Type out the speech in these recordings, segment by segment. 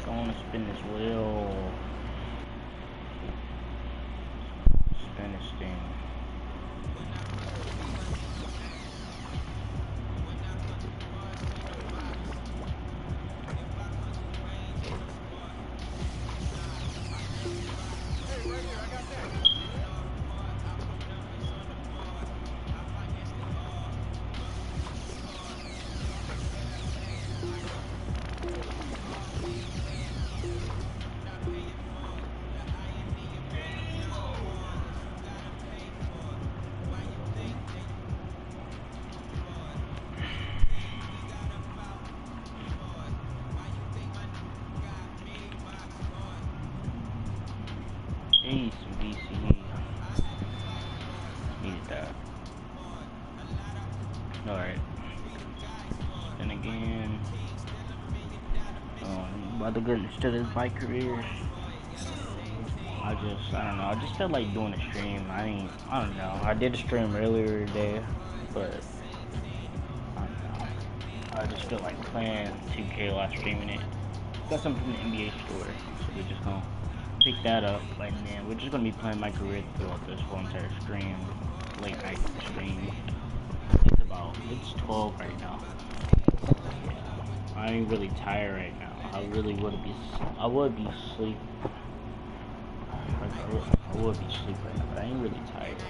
I want to spin this wheel. Spin this thing. Hey, some BCE. Needed that. Alright. Then again. I'm about to get into this my career. I don't know. I just felt like doing a stream. I don't know. I did a stream earlier today, but I don't know. I just feel like playing 2K while streaming it. Got something from the NBA store, so we're just gonna pick that up, and then we're just gonna be playing my career throughout this whole entire stream, late night stream. It's 12 right now. Yeah, I ain't really tired right now. I would be asleep. I would be asleep right now, but I ain't really tired. So.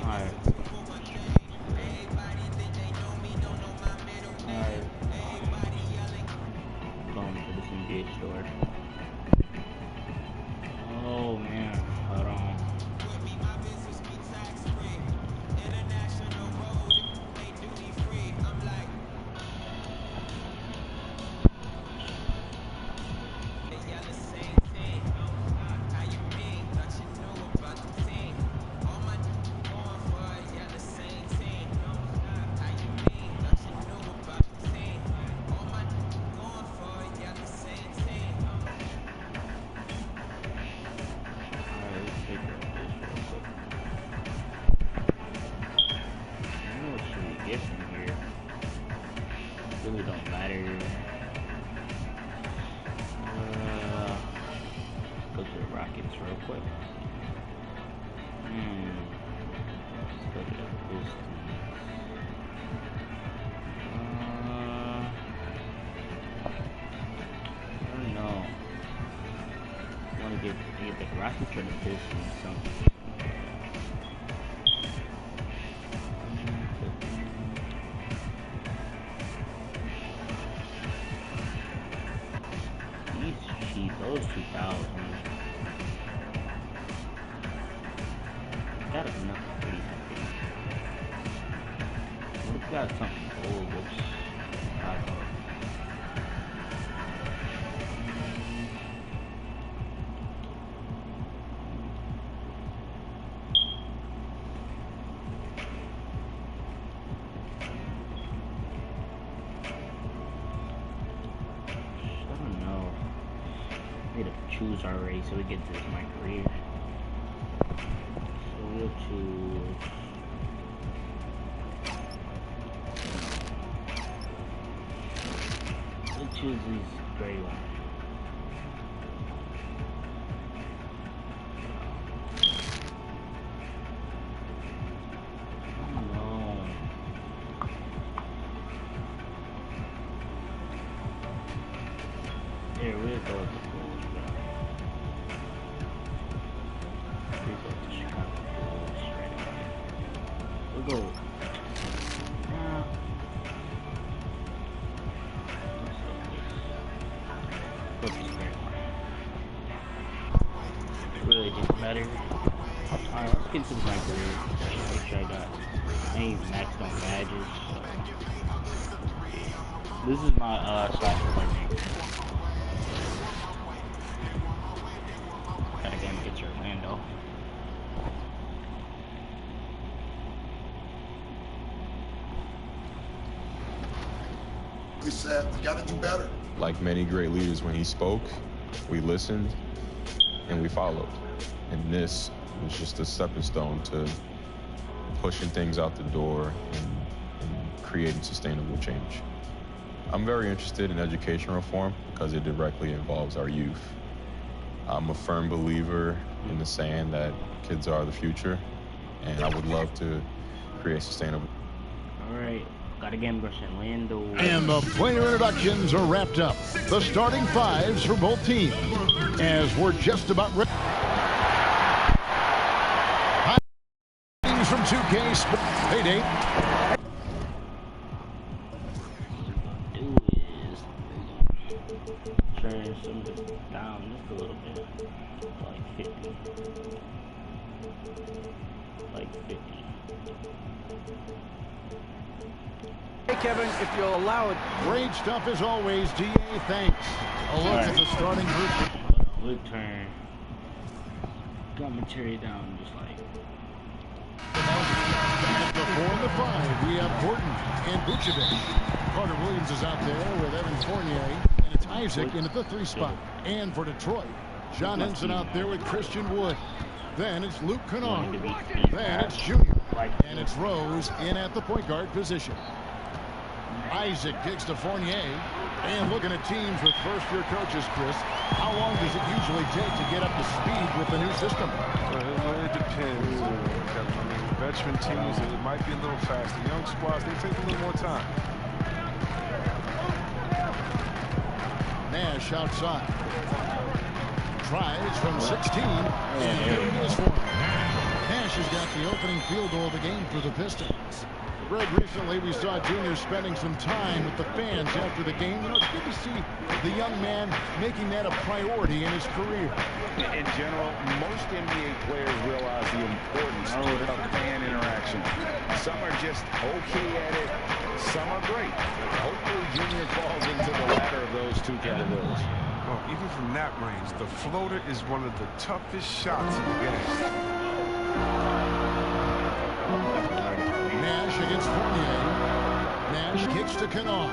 Alright. Going to this NBA store. Oh man, hold on. Really don't matter. Go to the Rockets real quick. Go to the Pistons. I don't know. I want to get the Rockets or the Pistons something. Those 2,000. Got enough for these, I think. We've got something old, which I don't know. Choose already, so we get to my career. So we'll choose. We'll choose these gray ones. There we go. We'll go. It really didn't matter. Alright. get to my career. Make sure I ain't maxed on badges. So. This is my slash playmaker. Got a game against Orlando. We said we got to do better. Like many great leaders, when he spoke, we listened and we followed. And this was just a stepping stone to pushing things out the door and creating sustainable change. I'm very interested in education reform because it directly involves our youth. I'm a firm believer in the saying that kids are the future, and I would love to create sustainable. All right. Got a game versus Orlando. And the player introductions are wrapped up. The starting fives for both teams. As we're just about ready. From 2K Sports. Hey, Dave. Do is turn something down just a little bit. Like 50. Like 50. Hey, Kevin, if you'll allow it. Great stuff as always, DA. Thanks. A look at the starting group. Look, turn. Commentary down just like. At the 4 and the 5, we have Gordon and Vucevic. Carter Williams is out there with Evan Fournier, and it's Isaac in at the 3 spot. And for Detroit, John Henson out there with Christian Wood. Then it's Luke Kennard. Then it's Junior. And it's Rose in at the point guard position. Isaac kicks to Fournier. And looking at teams with first-year coaches, Chris, how long does it usually take to get up to speed with the new system? It depends. I mean, veteran teams, it might be a little faster. Young squads, they take a little more time. Nash outside. Tries from 16. And here it is for him. Nash has got the opening field goal of the game for the Pistons. Greg, recently we saw Junior spending some time with the fans after the game. You know, it's good to see the young man making that a priority in his career. In general, most NBA players realize the importance of fan interaction. Some are just okay at it, some are great. Hopefully Junior falls into the latter of those two categories. Well, even from that range, the floater is one of the toughest shots in the game. Nash against Fournier. Nash kicks to Kennard.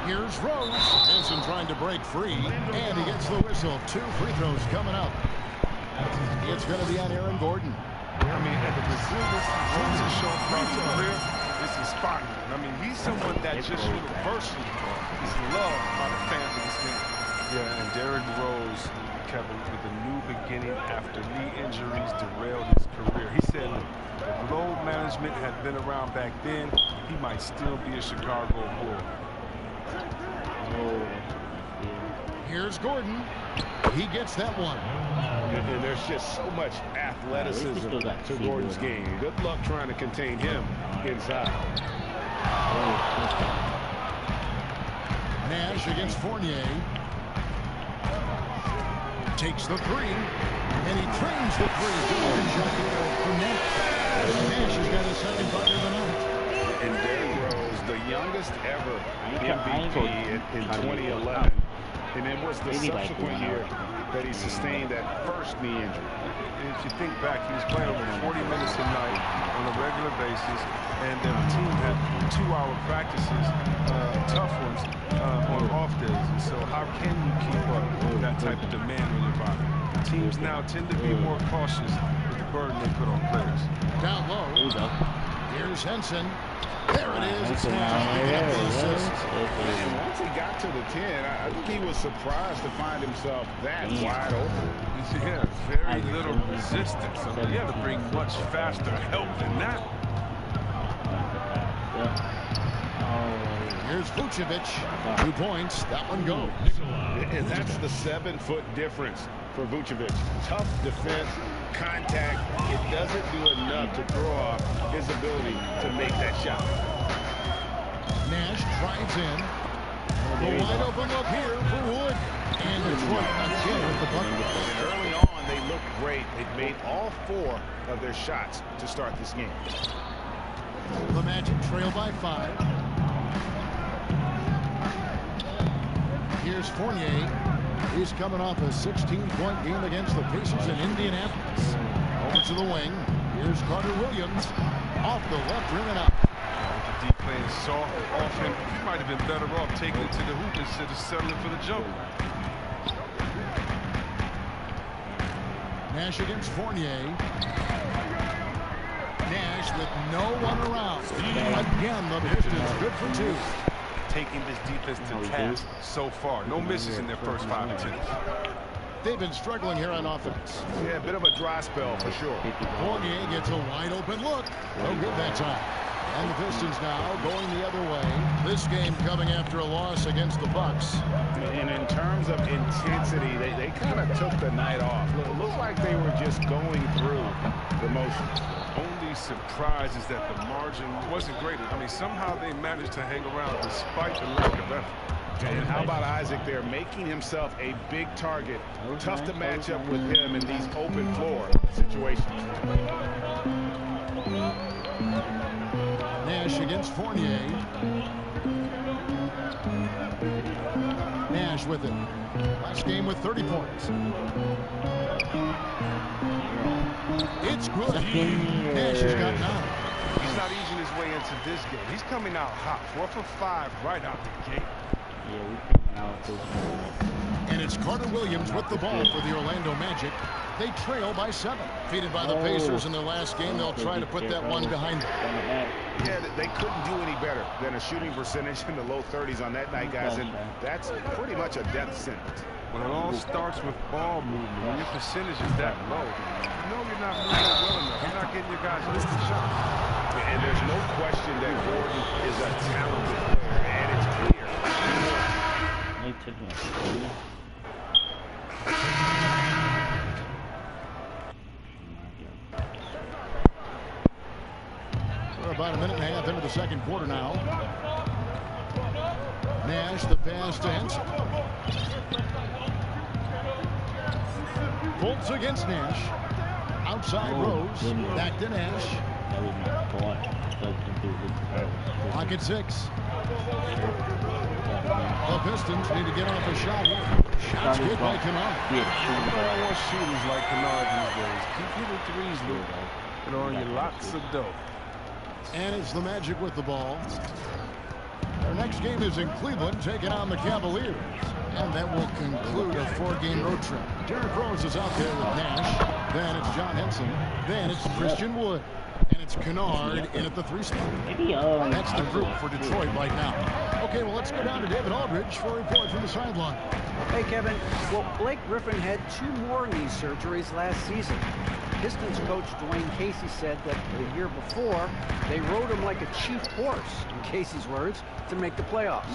Here's Rose. Henson trying to break free, and he gets the whistle. 2 free throws coming up. It's going to be on Aaron Gordon. I mean, and the resilience he's shown throughout his career is inspiring. I mean, he's someone that just universally is loved by the fans of this game. Yeah, and Derrick Rose, Kevin, with a new beginning after knee injuries derailed his career. He said if load management had been around back then, he might still be a Chicago Bull. Here's Gordon. He gets that one. And there's just so much athleticism to Gordon's game. Good luck trying to contain him inside. Nash against Fournier. Takes the 3, and he trains the 3. Good shot here for Nash. Nash has got his second bucket of the night. And Derrick Rose, the youngest ever MVP in 2011. And it was the subsequent year that he sustained that first knee injury. If you think back, he was playing over 40 minutes a night on a regular basis, and their team had 2-hour practices, tough ones, on off days. And so how can you keep up with that type of demand on your body? Teams now tend to be more cautious with the burden they put on players. Down low. Here's Henson. There it is. And once he got to the 10, I think he was surprised to find himself that wide open. Yeah, very little resistance. So he had to bring much faster help than that. Here's Vucevic. 2 points. That one goes. And that's the 7-foot difference for Vucevic. Tough defense, contact. It doesn't do enough to throw off his ability to make that shot. Nash drives in. The wide open look here for Wood. And Detroit again with the bucket. And early on, they look great. They've made all 4 of their shots to start this game. The Magic trail by 5. Here's Fournier. He's coming off a 16-point game against the Pacers in Indianapolis. Over to the wing. Here's Carter Williams. Off the left rim and up. The D playing soft off him. He might have been better off taking it to the hoop instead of settling for the jumper. Nash against Fournier. Nash with no one around. Again, the Pistons good for 2. Taking this defense to task so far. No misses in their first 5 attempts. They've been struggling here on offense. Yeah, a bit of a dry spell for sure. Fournier gets a wide open look. No good that time. And the Pistons now going the other way. This game coming after a loss against the Bucks. And in terms of intensity, they kind of took the night off. It looked like they were just going through the motions. Only surprise is that the margin wasn't great. I mean, somehow they managed to hang around despite the lack of effort. And how about Isaac there, making himself a big target. Tough to match up with him in these open floor situations. Nash against Fournier. Nash with it. Last game with 30 points. It's good. Nash has got 9. He's not easing his way into this game. He's coming out hot. 4 for 5 right out the gate. Yeah, we came out this one. And it's Carter Williams with the ball for the Orlando Magic. They trail by 7. Defeated by the Pacers in their last game. They'll try to put that one behind them. Yeah, they couldn't do any better than a shooting percentage in the low 30s on that night, guys. And that's pretty much a death sentence. When it all starts with ball movement, when your percentage is that low, you know you're not moving well enough. You're not getting your guys missing shots. And there's no question that Gordon is a talented player, and it's clear. They took me. We're about a minute and a half into the second quarter now. Nash, the pass to Henson. Fultz against Nash. Outside Rose. Back to Nash. Clock at 6. The Pistons need to get off a shot here. Shots good by Kennard. Everybody wants shooters like Kennard these days. Keep hitting threes, Luke. And earn you lots of dough. And it's the Magic with the ball. Their next game is in Cleveland, taking on the Cavaliers. And that will conclude a 4-game road trip. Derrick Rose is out there with Nash. Then it's John Henson. Then it's Christian Wood. And it's Kennard in at the 3 spot. That's the group for Detroit right now. Okay, well, let's go down to David Aldridge for a report from the sideline. Hey, Kevin. Well, Blake Griffin had 2 more knee surgeries last season. Pistons coach Dwayne Casey said that the year before, they rode him like a chief horse, in Casey's words, to make the playoffs.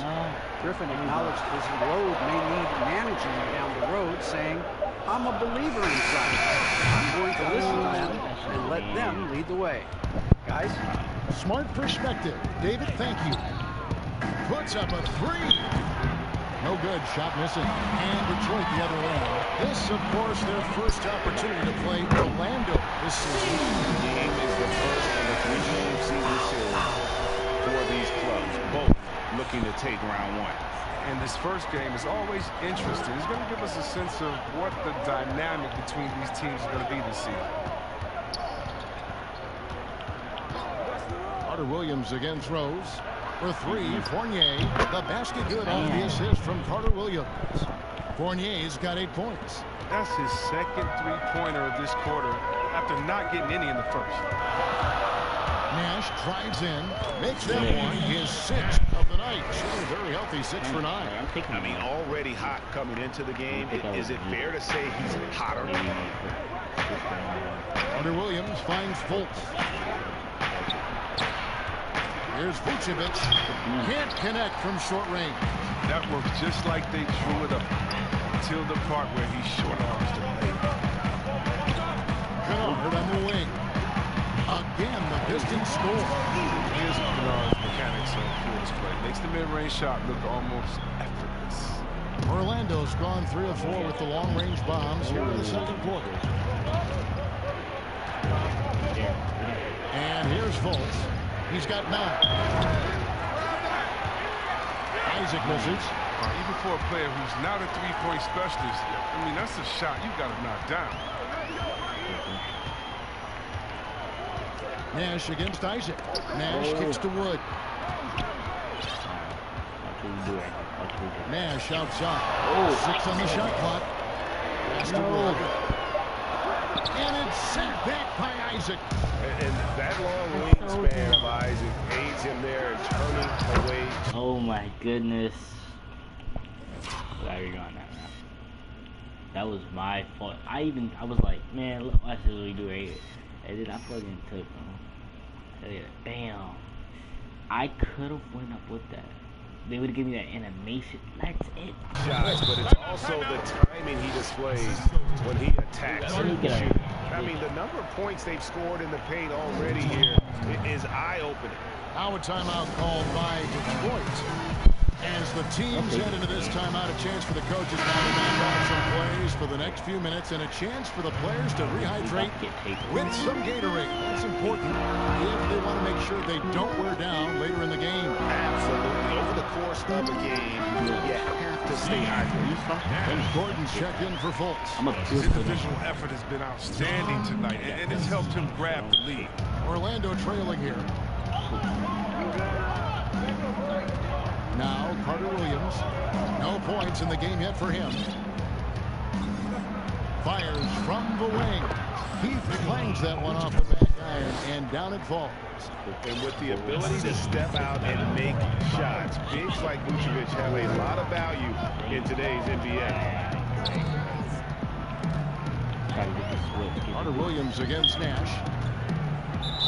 Griffin acknowledged his load may need managing down the road, saying, I'm a believer in science. I'm going to listen to them and let them lead the way. Guys? Smart perspective. David, thank you. Puts up a 3. No good. Shot missing. And Detroit the other way. This, of course, their first opportunity to play Orlando this season. The game is the first of a 3-game season series for these clubs, both looking to take round 1. And this first game is always interesting. It's going to give us a sense of what the dynamic between these teams is going to be this season. Carter Williams against Rose. For 3, Fournier. The basket good off the assist from Carter Williams. Fournier's got 8 points. That's his second 3-pointer of this quarter after not getting any in the first. Nash drives in, makes that one his 6th of the night. Shooting very healthy, 6 for 9. I mean, already hot coming into the game. Is it fair to say he's hotter? Carter Williams finds Fultz. Here's Vucevic. Can't connect from short range. That works just like they drew it up until the part where he short arms the play. Kennard on the wing. Again, the Pistons score. Here's Kennard's mechanics on this play. Makes the mid-range shot look almost effortless. Orlando's gone 3 of 4 with the long-range bombs here in the second quarter. And here's Fultz. He's got 9. Isaac misses. Even for a player who's not a three-point specialist, I mean, that's a shot you got to knock down. Nash against Isaac. Nash kicks to Wood. Nash outside. 6 on the shot clock. Pass to Wood. And it's sent back by Isaac. And that long wingspan of Isaac aids him there and turning away. Oh my goodness. There you go now. That was my fault. I was like, man, look, I should really do it. And then I fucking took them. Bam. I could have went up with that. They would give me that animation. That's it. Shots, but it's also the timing he displays when he attacks. I mean, the number of points they've scored in the paint already here is eye-opening. Now a timeout called by Detroit. As the teams head into this timeout, a chance for the coaches now to knock out some plays for the next few minutes and a chance for the players to rehydrate with some Gatorade. That's important if they want to make sure they don't wear down later in the game. Absolutely. Over the course of the game, you have to stay hydrated. Gordon's checked in for Fultz. His individual effort has been outstanding tonight, and it's helped him grab the lead. Orlando trailing here. Now Carter Williams. No points in the game yet for him. Fires from the wing. He clangs that one off the back iron, and down it falls. And with the ability to step out and make shots, bigs like Vucevic have a lot of value in today's NBA. Carter Williams against Nash.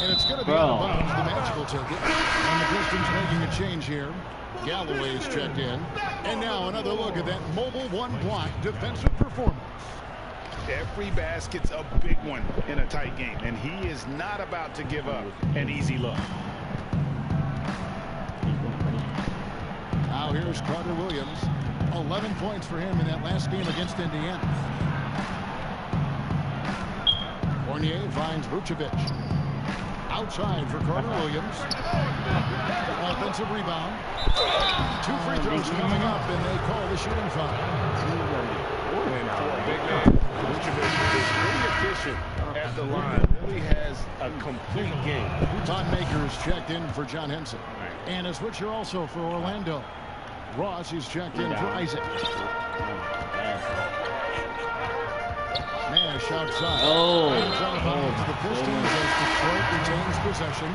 And it's going to be out of bounds. The Magic will take it. And the Pistons making a change here. Galloway's checked in. And now another look at that mobile one-block defensive performance. Every basket's a big one in a tight game, and he is not about to give up an easy look. Now here's Carter Williams. 11 points for him in that last game against Indiana. Fournier finds Vucevic. Outside for Carter Williams. Offensive rebound. 2 free throws coming up, and they call the shooting foul. And for a big man, Vucevic is really efficient at the line. Really has a complete game. PLAYMAKER is checked in for John Henson. And a switcher also for Orlando. Ross is checked in for Isaac. Nash outside. To the Pistons as Detroit retains possession.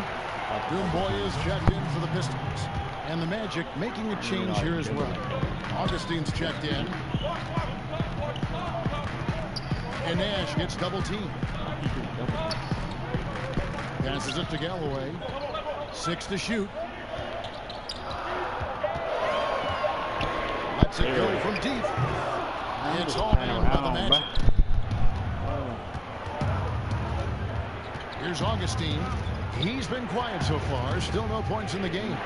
Dumboy is checked in for the Pistons. And the Magic making a change here as well. Augustine's checked in. And Nash gets double teamed. Passes it to Galloway. 6 to shoot. Lets it go from deep. It's all in by the Magic. Here's Augustine. He's been quiet so far. Still no points in the game.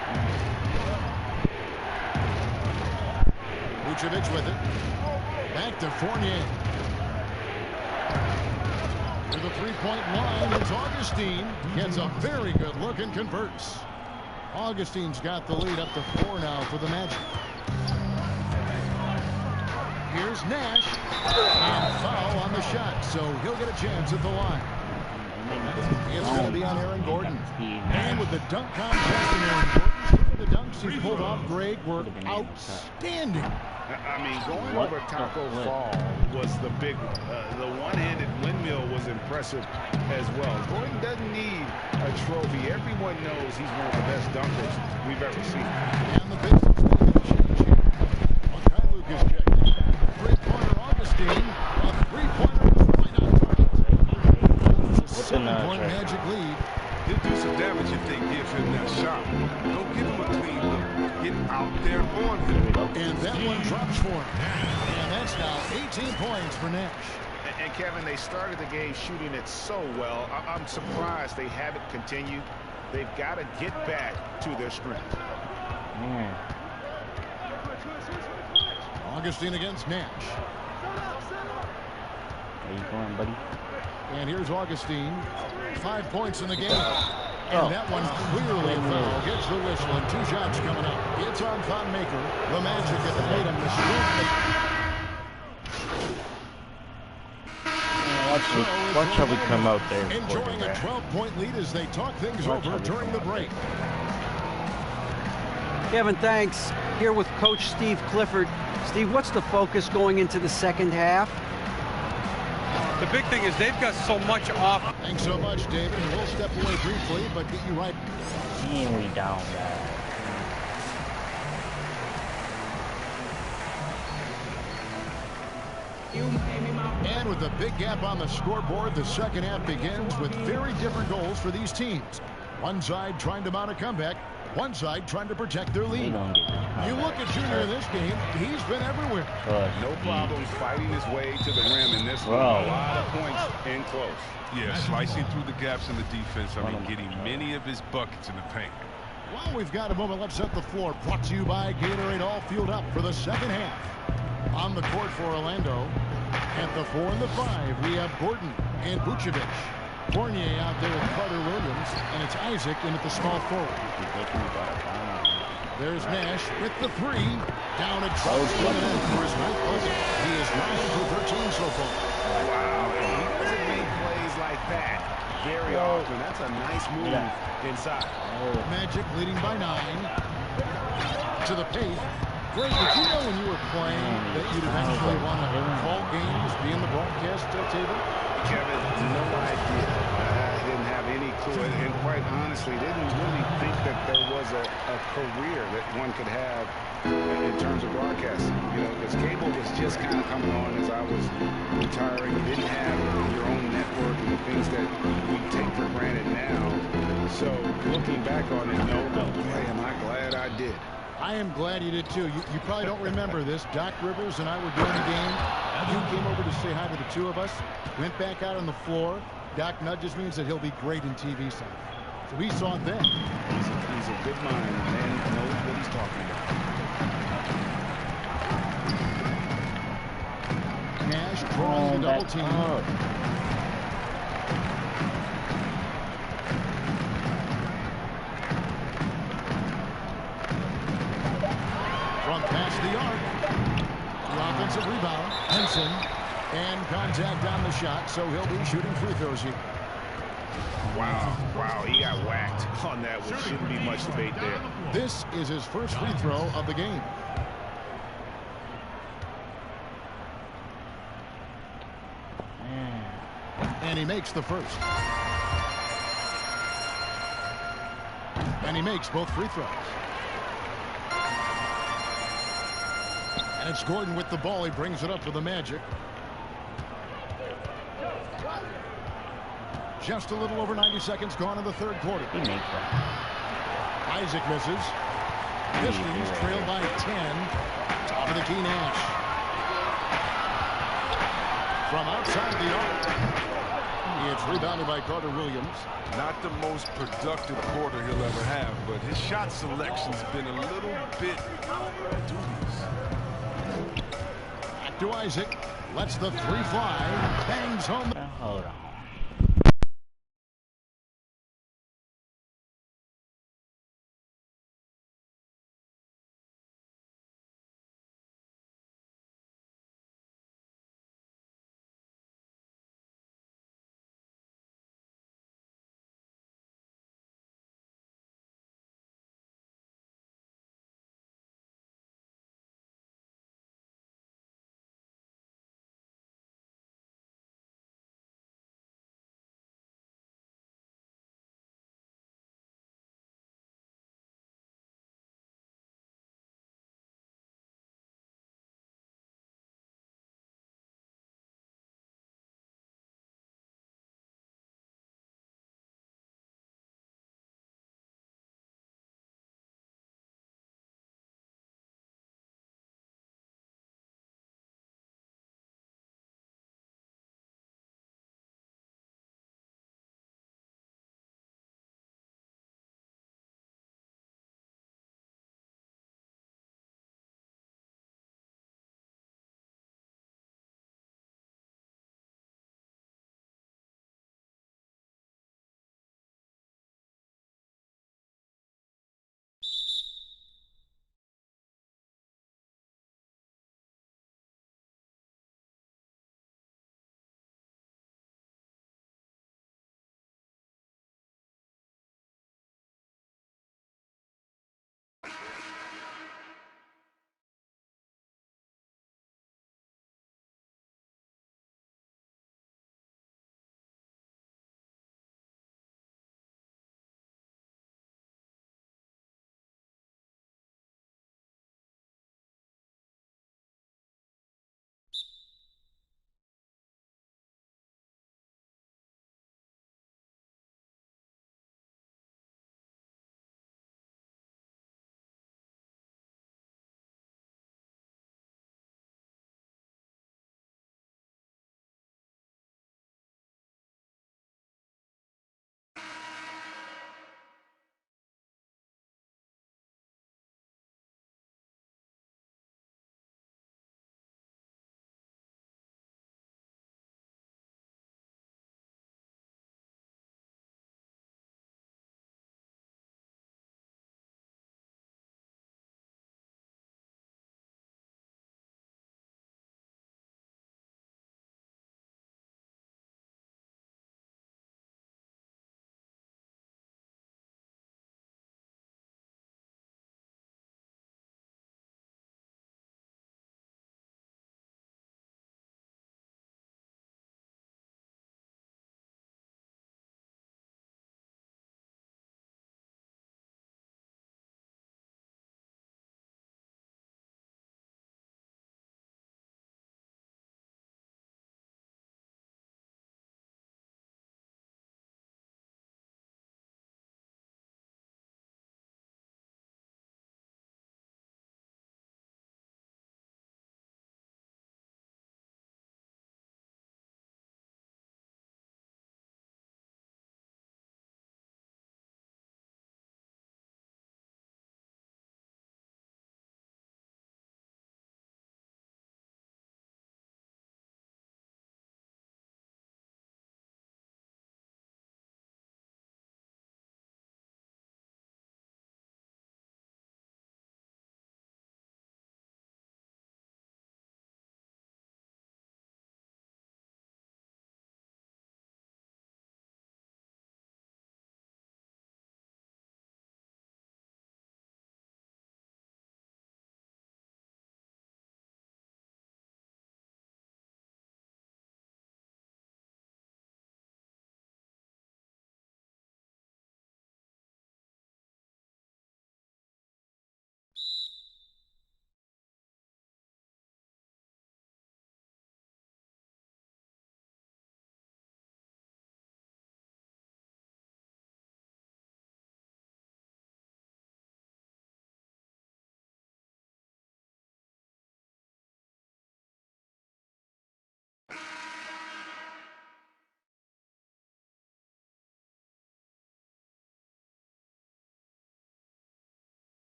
Vucevic with it. Back to Fournier. To the three-point line, it's Augustine. Gets a very good look and converts. Augustine's got the lead up to 4 now for the Magic. Here's Nash. And foul on the shot, so he'll get a chance at the line. It's going to be on Aaron Gordon. And with the dunk contest in Aaron Gordon, the dunks he pulled off, Greg, were outstanding. I mean, going over Taco Fall was the big one. The one-handed windmill was impressive as well. Gordon doesn't need a trophy. Everyone knows he's one of the best dunkers we've ever seen. And the Pistons Lucas checked in. Three-pointer Augustine. A three-pointer is right on target. It's a 7-point Magic lead. He'll do some damage if they give him that shot. Don't give him a clean look. Get out there on him. And that one drops for him. And that's now 18 points for Nash. And Kevin, they started the game shooting it so well. I'm surprised they haven't continued. They've got to get back to their strength. Augustine against Nash. Where you going, buddy? And here's Augustine. 5 points in the game. And that one clearly a foul. Gets the whistle and 2 shots coming up. It's on PLAYMAKER. The Magic at the plate on the Watch how we come out there. Enjoying a 12-point lead as they talk things over during the break. Kevin, thanks. Here with Coach Steve Clifford. Steve, what's the focus going into the second half? The big thing is they've got so much off. Thanks so much, David. And we'll step away briefly, but get you right. Seeing we down bad. And with a big gap on the scoreboard, the second half begins with very different goals for these teams. One side trying to mount a comeback, one side trying to protect their lead. You look at Junior in this game, he's been everywhere. No problem fighting his way to the rim in this one. A lot of points in close. Yeah, slicing through the gaps in the defense. I mean, getting many of his buckets in the paint. Well, we've got a moment. Let's set the floor. Brought to you by Gatorade, all fueled up for the second half. On the court for Orlando. At the 4 and the 5, we have Gordon and Vucevic. Fournier out there with Carter Williams, and it's Isaac in at the small forward. There's Nash with the 3. Down at 12 for his 9th bucket. He is 9 for 13 so far. Wow, and he doesn't make plays like that very often. That's a nice move inside. Magic leading by 9. To the paint. Greg, did you know when you were playing that you'd eventually want to call games, be in the broadcast table? Kevin, no idea. I didn't have any clue, and quite honestly, didn't really think that there was a career that one could have in terms of broadcasting. You know, because cable was just kind of coming on as I was retiring. You didn't have your own network and the things that we take for granted now. So looking back on it, no, boy, am I glad I did. I am glad you did too. You probably don't remember this. Doc Rivers and I were doing a game. You came over to say hi to the 2 of us. Went back out on the floor. Doc nudges me and said he'll be great in TV someday. So we saw it then. He's a good mind and knows what he's talking about. Nash drawing the double team. From past the arc. The offensive rebound. Henson. And contact on the shot, so he'll be shooting free throws here. Wow, he got whacked on that one. Shouldn't be much debate there. This is his first free throw of the game. And he makes the first. And he makes both free throws. And it's Gordon with the ball. He brings it up for the Magic. Just a little over 90 seconds gone in the third quarter. He makes that. Isaac misses. Pistons trail by 10. Top of the key, Nash. From outside the arc. It's rebounded by Carter Williams. Not the most productive quarter he'll ever have, but his shot selection's been a little bit dubious. Back to Isaac. Lets the 3 fly. Bangs home. Hold on.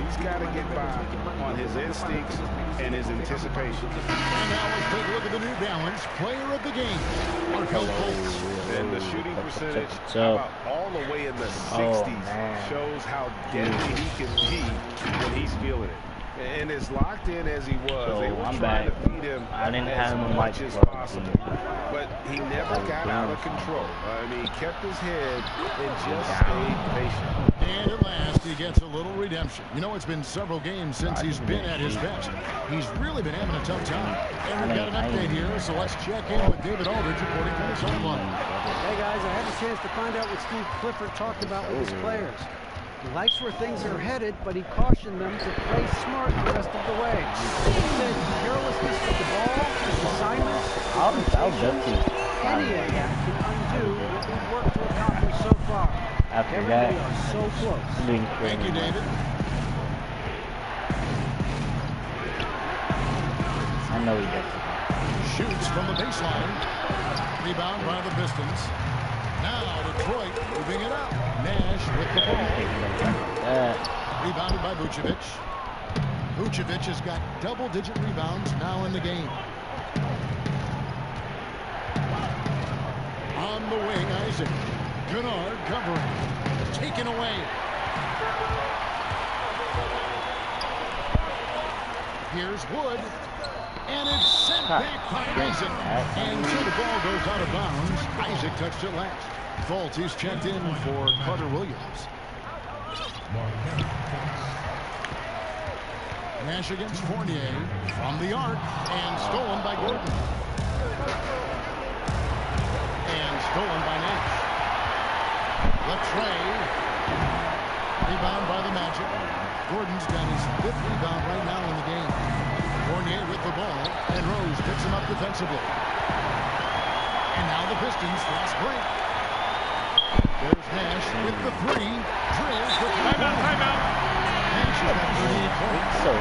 He's got to get by on his instincts and his anticipation. And now let's take a look at the New Balance player of the game, Markel Fultz. And the shooting percentage about all the way in the 60s shows how deadly he can be when he's feeling it. And as locked in as he was, they were trying to feed him as much as possible. But he never got out of control. I mean, he kept his head and just stayed patient. And at last, he gets a little redemption. You know, it's been several games since he's been at his best. He's really been having a tough time. And we've got an update here, so let's check in with David Aldridge reporting from the sideline. Hey, guys, I had a chance to find out what Steve Clifford talked about with his players. He likes where things are headed, but he cautioned them to play smart the rest of the way. He said carelessness with the ball, assignments, any of that can undo what we've worked to accomplish so far. After that, we are so close. Thank you, David. I know he does. Shoots from the baseline. Rebound by the Pistons. Now Detroit moving it up. Nash with the ball. Rebounded by Vucevic. Vucevic has got double-digit rebounds now in the game. On the wing, Isaac. Kennard covering. Taken away. Here's Wood. And it's sent back by Isaac. And so the ball goes out of bounds. Isaac touched it last. Fultz, he's checked in for Carter Williams. Nash against Fournier from the arc and stolen by Gordon. And stolen by Nash. Latrey. Rebound by the Magic. Gordon's got his 5th rebound right now in the game. Fournier with the ball, and Rose picks him up defensively. And now the Pistons last break. There's Nash with the 3. Drills with the timeout. Nash has got 38 points. So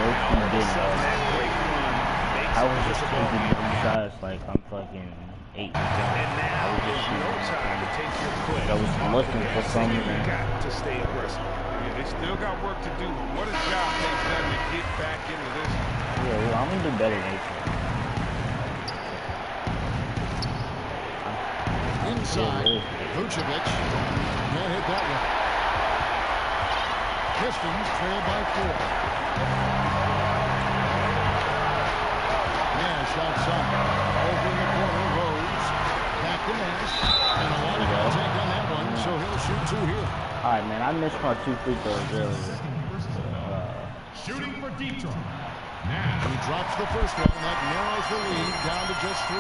I was just thinking shots like I'm fucking 8. I was just I was looking for something. You got to stay aggressive. Yeah, they still got work to do. What a job they've done to get back into this. Yeah, well, I'm gonna do better than Inside, Vucevic. Can't hit that one. Pistons trail by 4. Nash outside. Over in the corner, Rose. Back to Nash. And a lot of contact on that one, so he'll shoot 2 here. Alright, man, I missed my 2 free throws earlier. Shooting for Detroit. He drops the first one, and that narrows the lead down to just 3.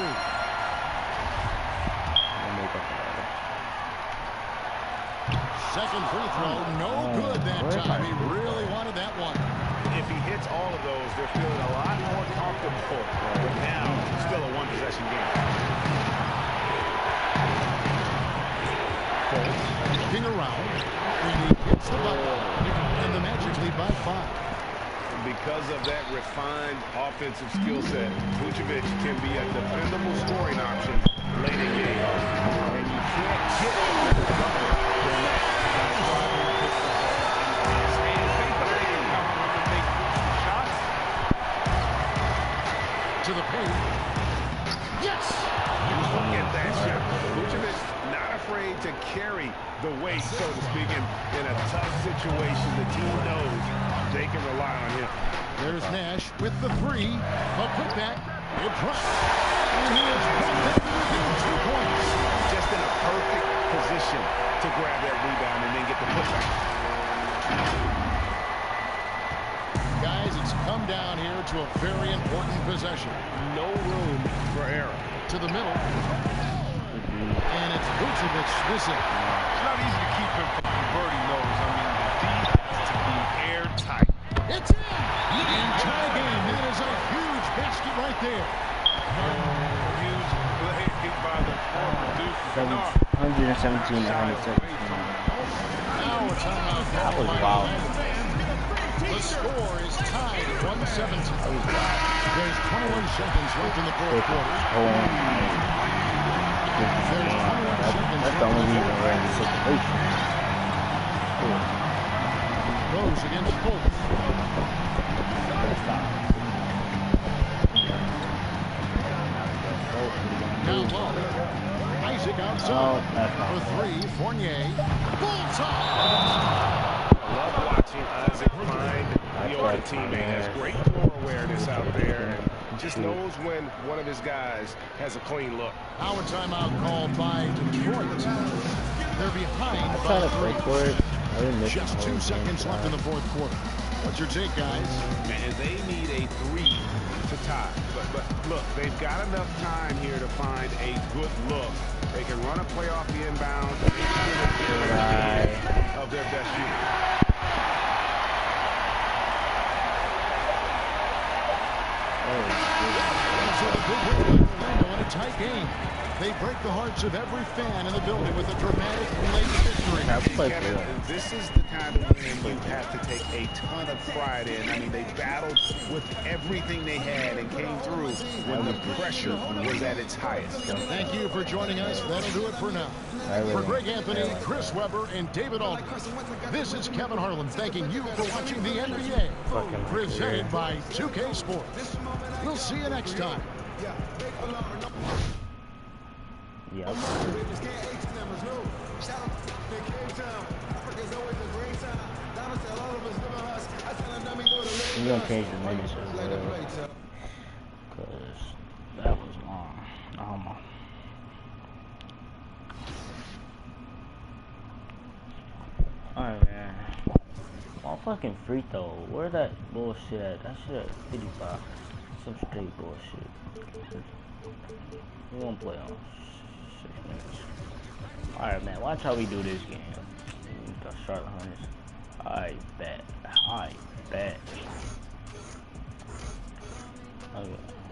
Second free throw, no good that time. He really wanted that one. If he hits all of those, they're feeling a lot more comfortable. But now, still a one-possession game. Looking around, and he hits the button, and the Magic lead by 5. Because of that refined offensive skill set, Vucevic can be a dependable scoring option late in games. And you can't get over the cover when that to the paint. Yes! Look at that shot. Vucevic not afraid to carry the weight, so to speak, in a tough situation. The team knows they can rely on him. There's Nash with the 3. A putback. It drops. And he is put back within 2 points. Just in a perfect position to grab that rebound and then get the putback. Guys, it's come down here to a very important possession. No room for error. To the middle. And it's Vucevic missing. It's not easy to keep him from converting those. I mean, the D has to be airtight. It's in! And tie game. That is a huge basket right there. Huge play by the former Duke. 117 to 117. Now a timeout. That was wild. The score is tied at 117. There's 21 seconds left in the fourth quarter. That's the only reason we're in this situation. Goes against Colts. Now low. Isaac outside. For three, Fournier. Bullseye. I love watching Isaac find the open teammate. Has great floor awareness out there and just knows when one of his guys has a clean look. Now a timeout called by Detroit. They're behind by 3. Just 2 seconds left in the fourth quarter. What's your take, guys? And they need a 3 to tie. But look, they've got enough time here to find a good look. They can run a play off the inbound of their best unit. In a tight game. They break the hearts of every fan in the building with a dramatic late victory. Kevin, this is the kind of win you have to take a ton of pride in. I mean, they battled with everything they had and came through when the pressure was at its highest. Thank you for joining us. That'll do it for now. For Greg Anthony, Chris Webber, and David Aldridge, this is Kevin Harlan thanking you for watching the NBA, presented by 2K Sports. We'll see you next time. Yep. We're gonna change the minutes as well, because that was long. Alright, man. Motherfucking free throw. Where that bullshit at? That shit at 55. Some straight bullshit. We won't play on 6 minutes. Alright, man. Watch how we do this game. The Charlotte Hornets. I bet. Okay.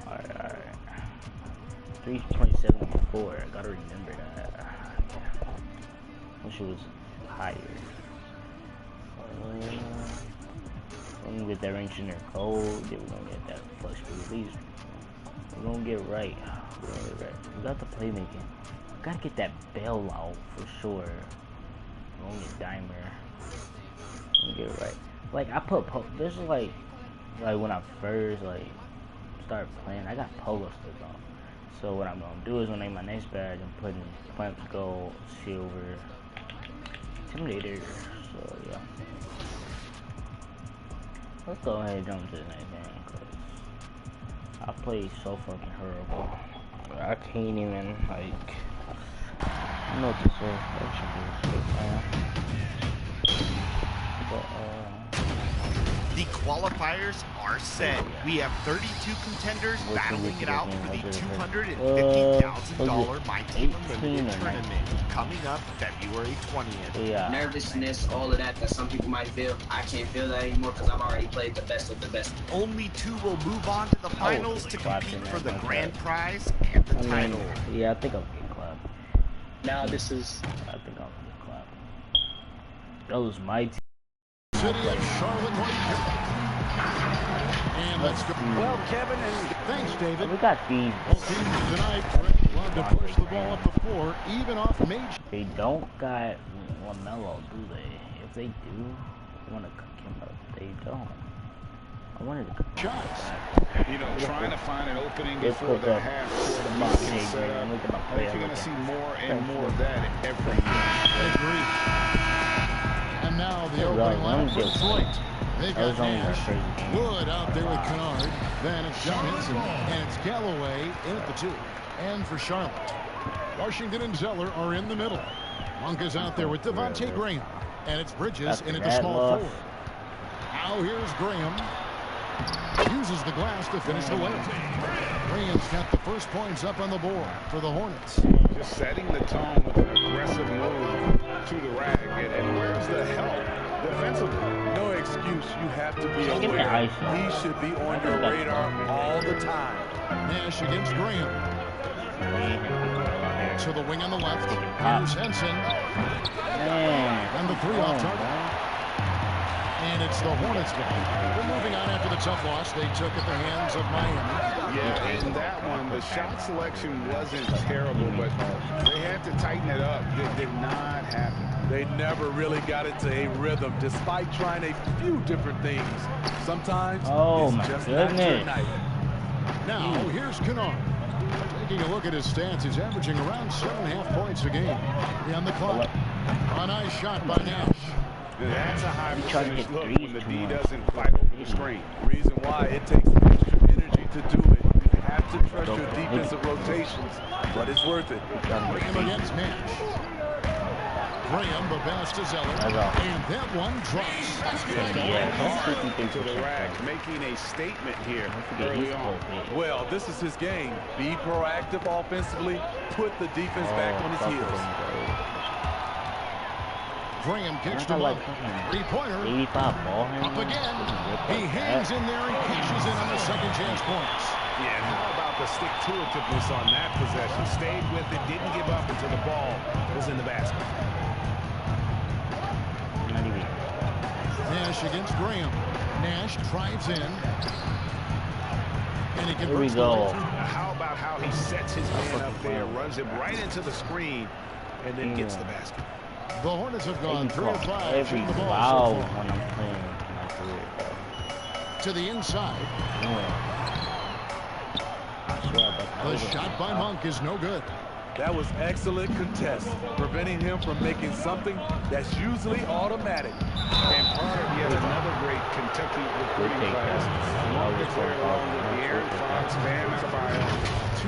Alright. 3.74. I gotta remember that. Wish it was higher. We're gonna get that range in there cold. Then we're gonna get that flush release. We're gonna get right. We got the playmaking. We gotta get that bail out for sure. We're gonna get Dimer. We're gonna get it right. Like I put this is like when I first started playing, I got pogo sticks on. So what I'm gonna do is when I make my next badge, I'm putting plant gold, silver, intimidator. So yeah. Let's go ahead and jump to the next game, cause I play so fucking horrible. I can't even I know what to say. That should be but the qualifiers are set. We have 32 contenders battling it out for the $250,000 My Team Unlimited tournament coming up February 20th. Yeah. Nervousness, all of that some people might feel. I can't feel that anymore because I've already played the best of the best. Only 2 will move on to the finals to compete for the grand prize and the title. Yeah, I think I'll get clapped. Now this is... I think I'll get clapped. That was my team. City of Charlotte, North Carolina. And let's go. Well, Kevin, and thanks, David. We got these. Both teams tonight love to push the ball up the floor, even off major. They don't got LaMelo, do they? If they do, I want to cook him up. They don't. I wanted to cook shots. You know, trying to find an opening before the half-court meet can set up. I think you're going to see more and more of that every year. I agree. And now the opening line for Detroit. They got Nash, Wood out there with Kennard. Then it's John Henson, and it's Galloway in at the 2. And for Charlotte, Washington and Zeller are in the middle. Monk is out there with Devontae Graham. And it's Bridges in at the small 4. Now here's Graham. Uses the glass to finish the layup. Graham's got the first points up on the board for the Hornets. Just setting the tone with an aggressive move to the rack. And where's the help defensively? No excuse. You have to be aware. He should be on your radar all the time. Nash against Graham. To the wing on the left. Here's Henson. And the 3 off target. And it's the Hornets ball. They're moving on after the tough loss they took at the hands of Miami. Yeah, in that one, the shot selection wasn't terrible, but they had to tighten it up. It did not happen. They never really got into a rhythm, despite trying a few different things. Sometimes it's just not your night. Now, here's Kennard. Taking a look at his stats, he's averaging around 7.5 points a game. On the clock. A nice shot by Nash. That's a high percentage look when the D doesn't fight over the screen. Reason why it takes extra energy to do it. You have to trust your defensive rotations, but it's worth it. Graham against Nash. Graham, the pass to Zeller, and that one drops. To the rack, making a statement here early on. Well, this is his game. Be proactive offensively, put the defense back on his heels. Graham kicks to Monk. Three-pointer. 85 ball. Up again. He hangs in there and cashes in on the second chance points. Yeah, how about the stick-to-itiveness on that possession? Stayed with it, didn't give up until the ball was in the basket. Nash against Graham. Nash drives in. And he Here we converts go. How about how he sets his man up there, runs him right into the screen, and then gets the basket. The Hornets have gone 3 of 5 every shooting the ball foul so far. when I'm playing my career. To the inside. The shot by Monk is no good. That was excellent contest, preventing him from making something that's usually automatic. And part of yet another great Kentucky recruiting class. Monk declared along with De'Aaron Fox, Bam Adebayo,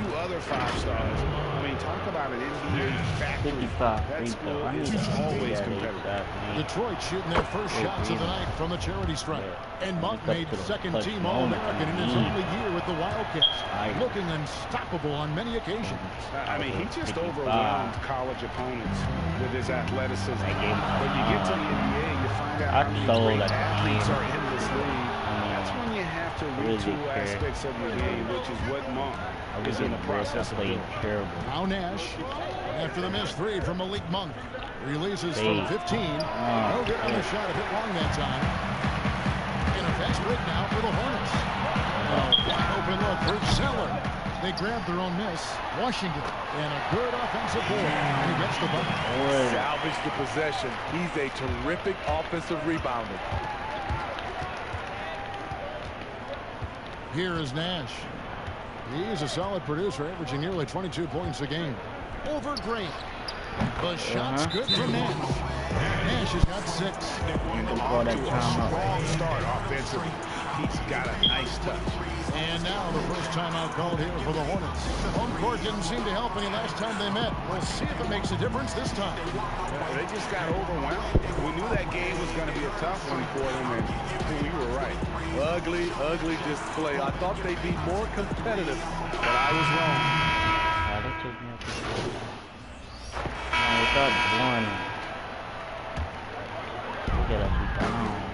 2 other 5-stars. I mean, talk about an NBA factory. That's always competitive. Detroit shooting their first shots of the night from the charity stripe. And Monk made second-team All-American in his only year with the Wildcats, looking unstoppable on many occasions. I mean, he just overwhelmed college opponents with his athleticism. When you get to the NBA, you find out how many great athletes are in this league. That's when you have to retool aspects of your game, which is what Monk is in the process of doing. Now Nash, after the missed 3 from Malik Monk, releases from 15. No good on the shot, a bit long that time. And a fast break now for the Hornets. Wide open look for Zeller. They grab their own miss. Washington, and a good offensive board. And he gets the bucket. Salvage the possession. He's a terrific offensive rebounder. Here is Nash. He's a solid producer, averaging nearly 22 points a game. Over Graham. The shot's good for Nash. Nash has got 6. Off to a strong start offensively. He's got a nice touch. And now the first timeout called here for the Hornets. Home court didn't seem to help any last time they met. We'll see if it makes a difference this time. They just got overwhelmed. We knew that game was going to be a tough one for them, and we were right. Ugly, ugly display. I thought they'd be more competitive, but I was wrong.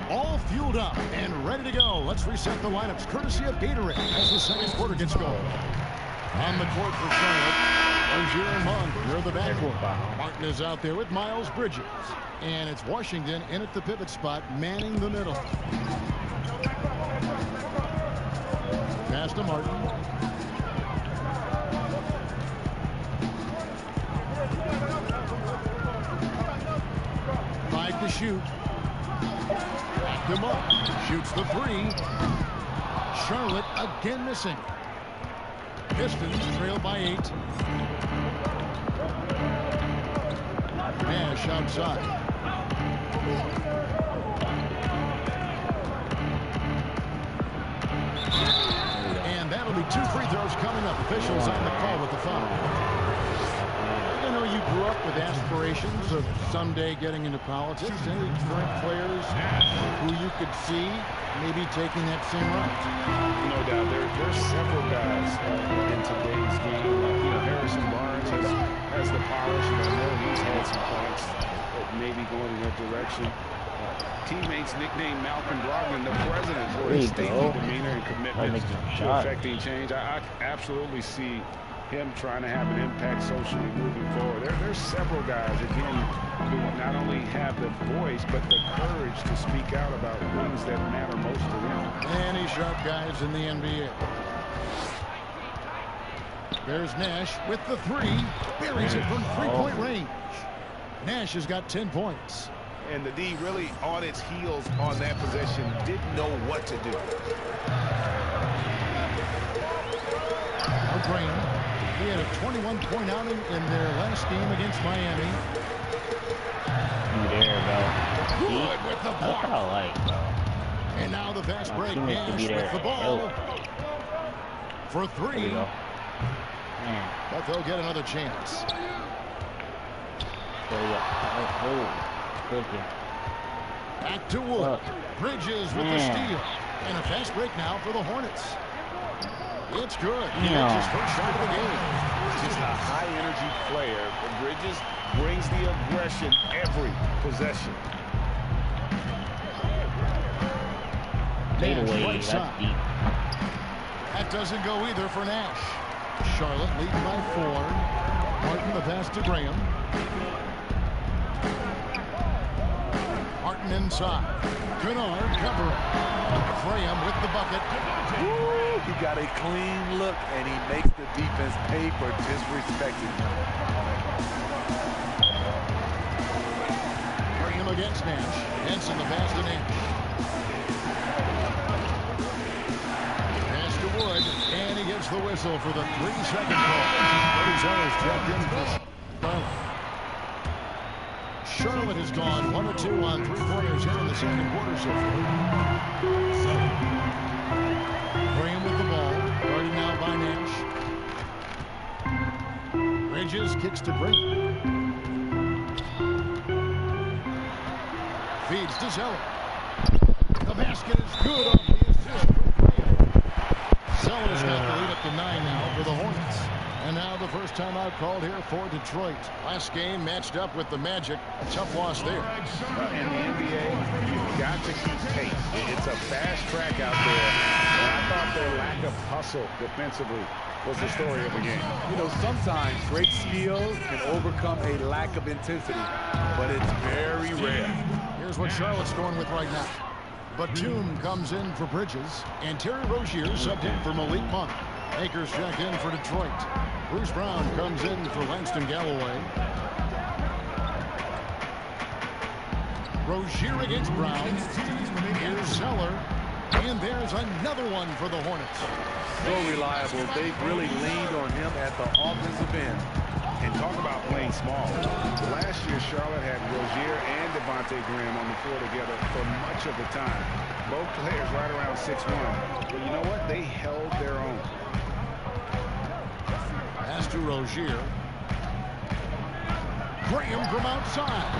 All fueled up and ready to go. Let's reset the lineups courtesy of Gatorade as the second quarter gets going. On the court for Charlotte, Rozier and Monk near the backcourt. Martin is out there with Miles Bridges. And it's Washington in at the pivot spot, manning the middle. Pass to Martin. Five to shoot. Back to Monk. Shoots the 3. Charlotte again missing. Pistons trail by 8. Nash outside. And that'll be 2 free throws coming up. Officials on the call with the foul. I know you grew up with aspirations of someday getting into politics. Any current players who you could see maybe taking that same route? No doubt. There's several guys in today's game. Harrison Barnes has the polish, and I know he's had some thoughts that maybe going in that direction. Teammates nicknamed Malcolm Brogdon the president for his stately demeanor and commitment to affecting change. I absolutely see him trying to have an impact socially moving forward. There's several guys, again, who not only have the voice, but the courage to speak out about things that matter most to them. Any sharp guys in the NBA. There's Nash with the three. Buries it from three-point range. Nash has got 10 points. And the D really on its heels on that possession, didn't know what to do. Now Graham, he had a 21-point outing in their last game against Miami. There, bro. Good with the block. That's what I like, bro. And now the fast break. Nash with the ball. For three. There we go. Man. But they'll get another chance. There we go. Oh. Back to Wood. Bridges with the steal. And a fast break now for the Hornets. It's good. It's his first shot of the game. Just a high-energy player. Bridges brings the aggression every possession. That's deep. That doesn't go either for Nash. Charlotte leading by 4. Martin the pass to Graham. Martin inside. Kennard covering. Graham with the bucket. Woo, he got a clean look, and he makes the defense pay for disrespecting him. Graham against Nash. Henson the pass to Nash. Pass to Wood, and he gets the whistle for the 3-second call. Arizona checked in for Charlotte. Charlotte has gone 1 of 2 on three-pointers here in the second quarter so far. Graham with the ball, guarded now by Nash. Bridges kicks to Graham. Feeds to Zeller. The basket is good off the assist from Graham. Zeller has got the lead up to 9 now for the Hornets. And now the first timeout called here for Detroit. Last game matched up with the Magic. A tough loss there. In the NBA, you've got to keep pace. It's a fast track out there. And I thought their lack of hustle defensively was the story of the game. You know, sometimes great skill can overcome a lack of intensity, but it's very rare. Here's what Charlotte's going with right now. Batum comes in for Bridges, and Terry Rozier subbed in for Malik Monk. Akers checked in for Detroit. Bruce Brown comes in for Langston Galloway. Rozier against Brown. Here's Zeller. And there's another one for the Hornets. So reliable. They've really leaned on him at the offensive end. And talk about playing small. Last year, Charlotte had Rozier and Devontae Graham on the floor together for much of the time. Both players right around 6'1". But you know what? They held their own. Pass to Rozier. Graham from outside.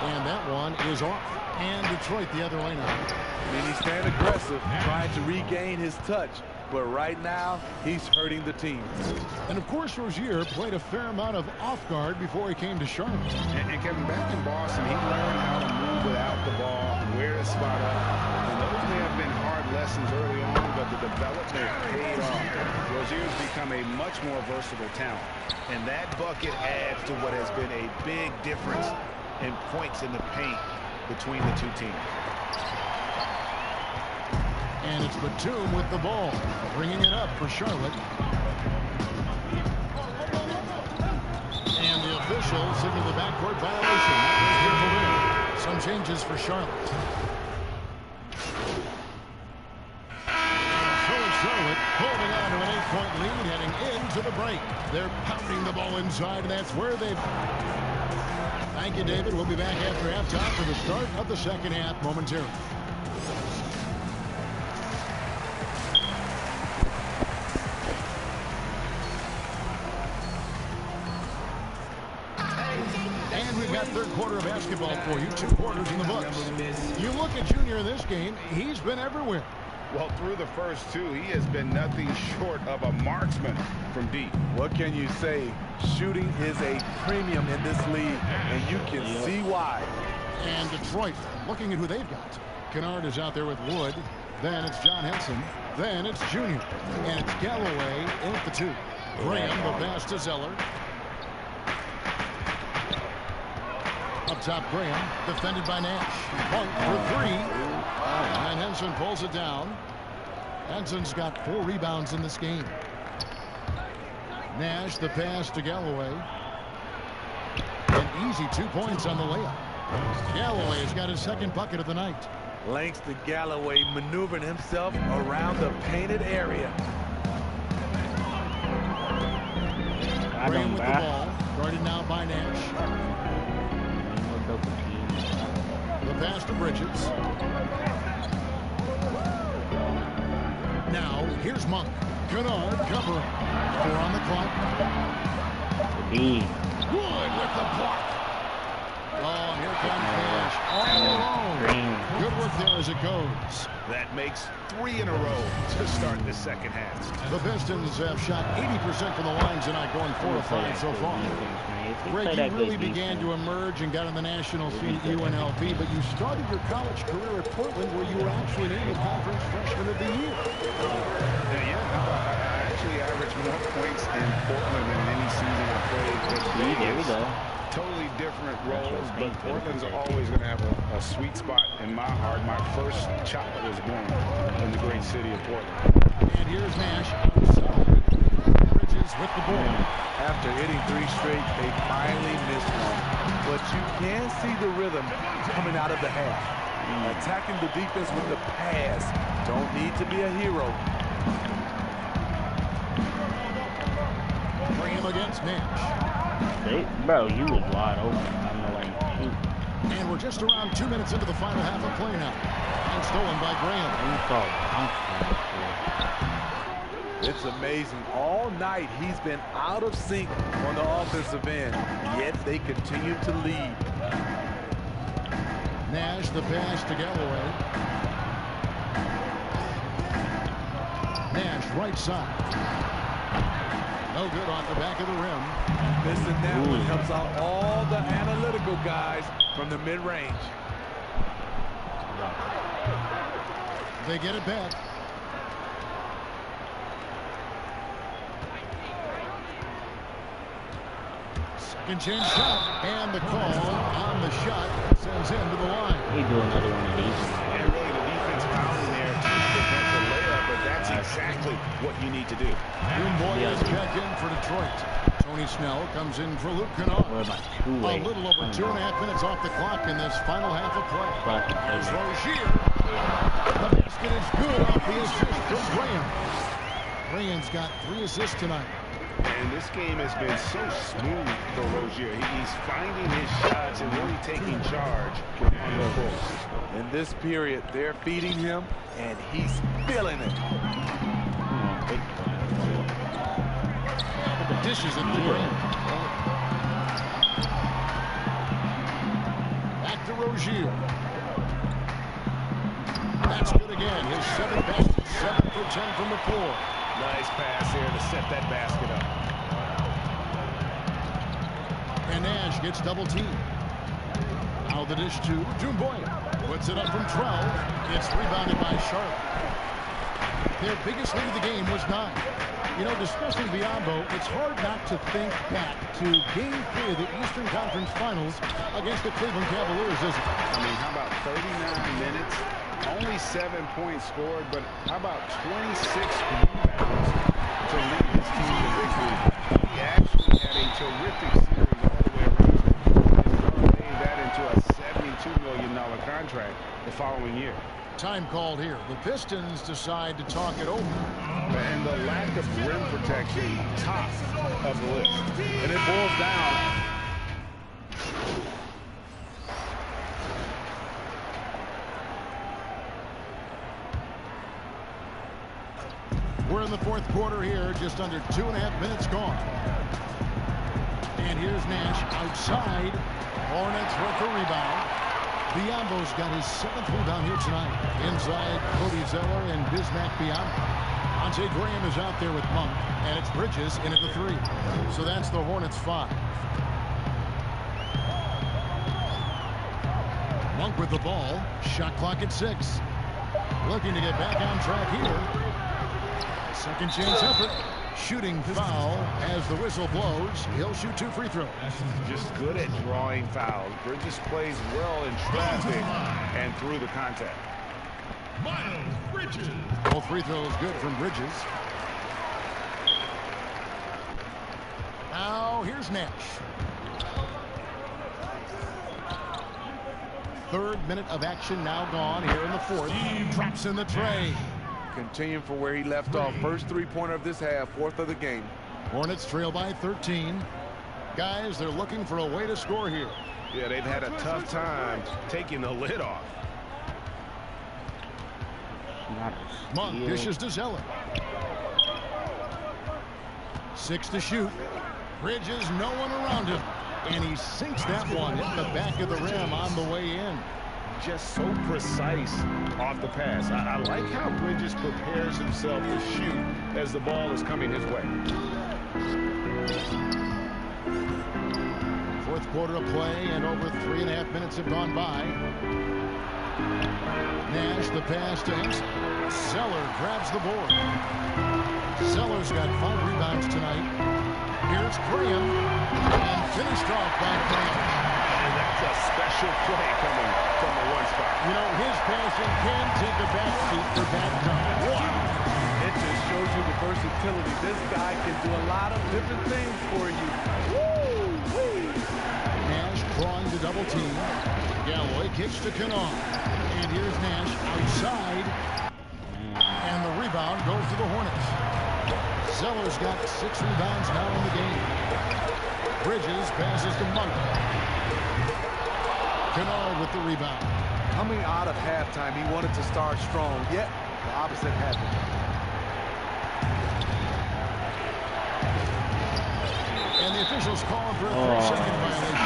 And that one is off. And Detroit the other lane out. I mean, he's staying aggressive, trying to regain his touch. But right now, he's hurting the team. And of course, Rozier played a fair amount of off guard before he came to Charlotte. And Kevin, back in Boston, he learned how to move without the ball, where to spot up. And those may have been hard lessons early on, but the development paid off. Rozier's become a much more versatile talent. And that bucket adds to what has been a big difference in points in the paint between the two teams. And it's Batum with the ball, bringing it up for Charlotte. And the officials signal the backcourt violation. Some changes for Charlotte. So is Charlotte holding on to an 8-point lead, heading into the break. They're pounding the ball inside, and that's where they've... Thank you, David. We'll be back after halftime for the start of the second half momentarily. And we've got third quarter of basketball for you. 2 quarters in the books. You look at Junior in this game, he's been everywhere. Well, through the first 2, he has been nothing short of a marksman from deep. What can you say? Shooting is a premium in this league, and you can see why. And Detroit, looking at who they've got. Kennard is out there with Wood. Then it's John Henson. Then it's Junior. And it's Galloway in at the 2. Graham, the pass to Zeller. Up top, Graham, defended by Nash. Monk for three. And Henson pulls it down. Henson's got 4 rebounds in this game. Nash, the pass to Galloway. An easy 2 points on the layup. Galloway has got his second bucket of the night. Langston Galloway maneuvering himself around the painted area. Graham with the ball, guarded now by Nash. The pass to Bridges. Now, here's Monk. Kennard covering. 4 on the clock. Wood with the block. Oh, here comes Nash. All alone. Good work there as it goes. That makes 3 in a row to start the second half. The Pistons have shot 80% from the line tonight, going 4 of 5 so far. Greg, you really began to emerge and got on the national scene at UNLV, but you started your college career at Portland, where you were actually named the Conference Freshman of the Year. I actually averaged more points in Portland than any season I played. There we go. Totally different roles, but Portland's always going to have a sweet spot in my heart. My first child was born in the great city of Portland. And here's Nash outside. Bridges with the ball. After hitting 3 straight, they finally missed one. But you can see the rhythm coming out of the half. Attacking the defense with the pass. Don't need to be a hero. Graham against Nash. Bro, you was wide open. I don't know why you shoot. And we're just around 2 minutes into the final half of play now. And stolen by Graham. It's amazing. All night he's been out of sync on the offensive end, yet they continue to lead. Nash, the pass to Galloway. Nash, right side. No good off the back of the rim. Missing that one helps out all the analytical guys from the mid-range. They get it back. Second chance shot, and the call on the shot sends him to the line. He do another one of these. And really the defense found in there to prevent the layup, but that's exactly what you need to do. Boy is check in for Detroit. Tony Snell comes in for Luke Kennard. A little over 2.5 minutes off the clock in this final half of play. Here's Rozier. The basket is good off the assist from Graham. Graham's got 3 assists tonight. And this game has been so smooth for Rozier. He's finding his shots and really taking charge on the court. In this period, they're feeding him, and he's feeling it. The dishes in the rim. Back to Rozier. That's good again. His 7th basket, 7 for 10 from the floor. Nice pass here to set that basket up. And Nash gets double teamed. Now the dish to Dumboya. Puts it up from 12. It's rebounded by Charlotte. Their biggest lead of the game was 9. You know, discussing Biombo, it's hard not to think back to Game 3 of the Eastern Conference Finals against the Cleveland Cavaliers, isn't it? I mean, how about 39 minutes? Only 7 points scored, but how about 26 rebounds to lead his team to victory? He actually had a terrific series all the way around. And made that into a $72 million contract the following year. Time called here. The Pistons decide to talk it over. And the lack of rim protection, top of the list. And it boils down. We're in the 4th quarter here, just under 2.5 minutes gone. And here's Nash outside. Hornets with the rebound. Biombo's got his 7th rebound here tonight. Inside, Cody Zeller and Bismack Biyombo. Monte Graham is out there with Monk, and it's Bridges in at the 3. So that's the Hornets' 5. Monk with the ball. Shot clock at 6. Looking to get back on track here. Second chance effort. Shooting foul as the whistle blows. He'll shoot 2 free throws. Just good at drawing fouls. Bridges plays well in traffic and through the contact. Miles Bridges. Both free throws good from Bridges. Now here's Nash. 3rd minute of action now gone here in the 4th. Drops in the tray. Continuing from where he left off. First three-pointer of this half, 4th of the game. Hornets trail by 13. Guys, they're looking for a way to score here. Yeah, they've had a tough time taking the lid off. Monk dishes to Zeller. 6 to shoot. Bridges, no one around him. And he sinks that one in the back of the rim on the way in. Just so precise off the pass. I like how Bridges prepares himself to shoot as the ball is coming his way. 4th quarter of play, and over 3.5 minutes have gone by. Nash, the pass to Henson. Zeller grabs the board. Zeller's got 5 rebounds tonight. Here's Graham, and finished off by Graham. And that's a special play coming from the 1 spot. You know, his passing can take a back seat for bad time. It just shows you the versatility. This guy can do a lot of different things for you. Woo! Nash clawing the double team. Galloway kicks to Kennard. And here's Nash outside. And the rebound goes to the Hornets. Zeller's got 6 rebounds now in the game. Bridges passes to Monk. Kennard with the rebound. Coming out of halftime, he wanted to start strong, yet the opposite happened. And the officials call for a 3-second violation.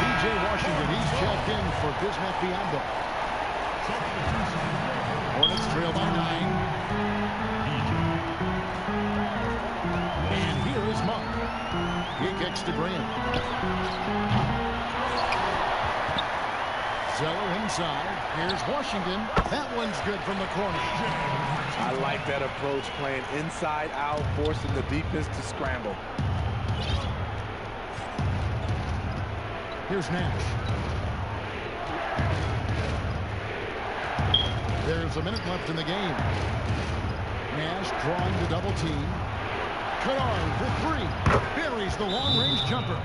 P.J. Washington, he's checked in for Bismack Biyombo. Hornets trail by 9. And here is Monk. He kicks to Graham. Zeller inside. Here's Washington. That one's good from the corner. I like that approach, playing inside out, forcing the defense to scramble. Here's Nash. There's a minute left in the game. Nash drawing the double team. Kennard for 3. Buries the long-range jumper.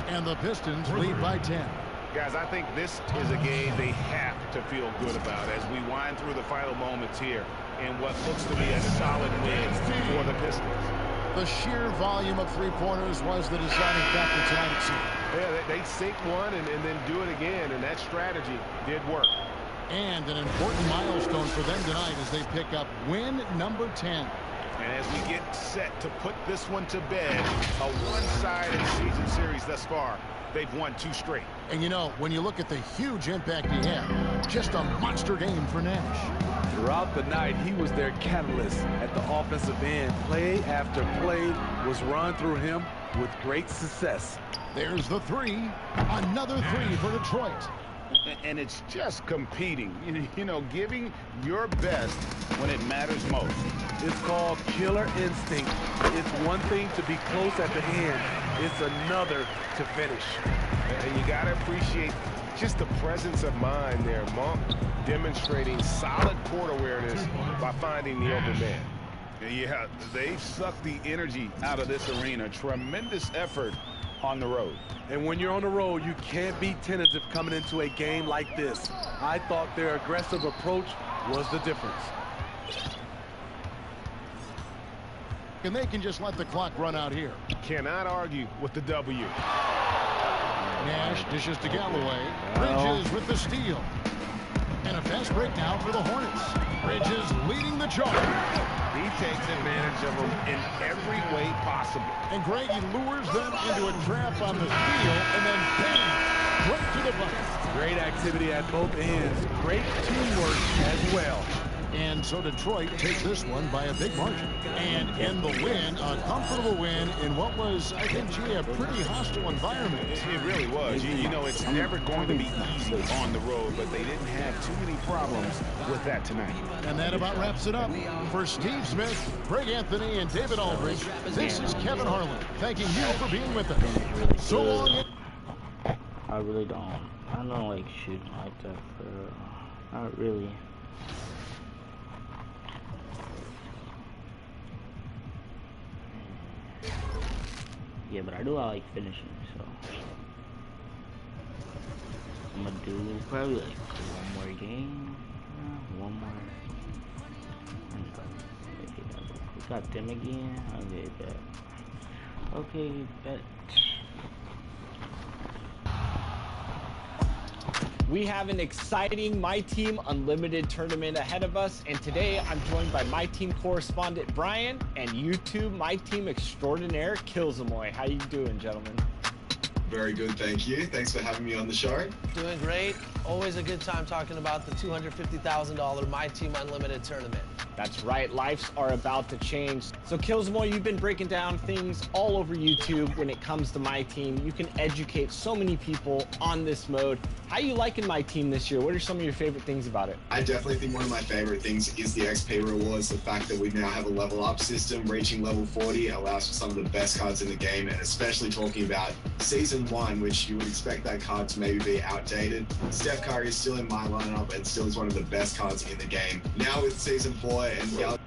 And the Pistons lead by 10. Guys, I think this is a game they have to feel good about as we wind through the final moments here in what looks to be a solid win for the Pistons. The sheer volume of 3-pointers was the deciding factor tonight, it seemed. Yeah, they sink one and then do it again, and that strategy did work. And an important milestone for them tonight as they pick up win number 10. And as we get set to put this one to bed, a one-sided season series thus far, they've won 2 straight. And you know, when you look at the huge impact he had, just a monster game for Nash. Throughout the night, he was their catalyst at the offensive end. Play after play was run through him with great success. There's the 3. Another 3 for Detroit. And it's just competing, you know, giving your best when it matters most. It's called killer instinct. It's one thing to be close at the end. It's another to finish. And you got to appreciate just the presence of mind there. Monk demonstrating solid court awareness by finding the open man. Yeah, they've sucked the energy out of this arena. Tremendous effort on the road. And when you're on the road, you can't be tentative coming into a game like this. I thought their aggressive approach was the difference. And they can just let the clock run out here. Cannot argue with the W. Nash dishes to Galloway. Bridges with the steal. And a fast break now for the Hornets. Bridges leading the charge. He takes advantage of them in every way possible. And Greg, he lures them into a trap on the steal, and then bang, right to the bucket. Great activity at both ends. Great teamwork as well. And so Detroit takes this one by a big margin. And in the win, a comfortable win in what was, I think, gee, a pretty hostile environment. It really was. You know, it's never going to be easy on the road, but they didn't have too many problems with that tonight. And that about wraps it up. For Steve Smith, Greg Anthony, and David Aldridge, this is Kevin Harlan thanking you for being with us. So long. I really don't. I don't like shooting like that, for real. Not really. Yeah, but I do like finishing, so I'm gonna do probably like one more game. One more. We got them again. Okay, bet. Okay, bet. We have an exciting My Team Unlimited tournament ahead of us, and today I'm joined by My Team correspondent Brian and YouTube My Team extraordinaire Kilsamoy. How you doing, gentlemen? Very good, thank you. Thanks for having me on the show. Doing great. Always a good time talking about the $250,000 My Team Unlimited tournament. That's right, lives are about to change. So Kilsamoy, you've been breaking down things all over YouTube when it comes to My Team. You can educate so many people on this mode. How you liking My Team this year? What are some of your favorite things about it? I definitely think one of my favorite things is the XP rewards. The fact that we now have a level up system. Reaching level 40 allows for some of the best cards in the game, and especially talking about Season 1, which you would expect that card to maybe be outdated. Steph Curry is still in my lineup and still is one of the best cards in the game. Now with Season 4 and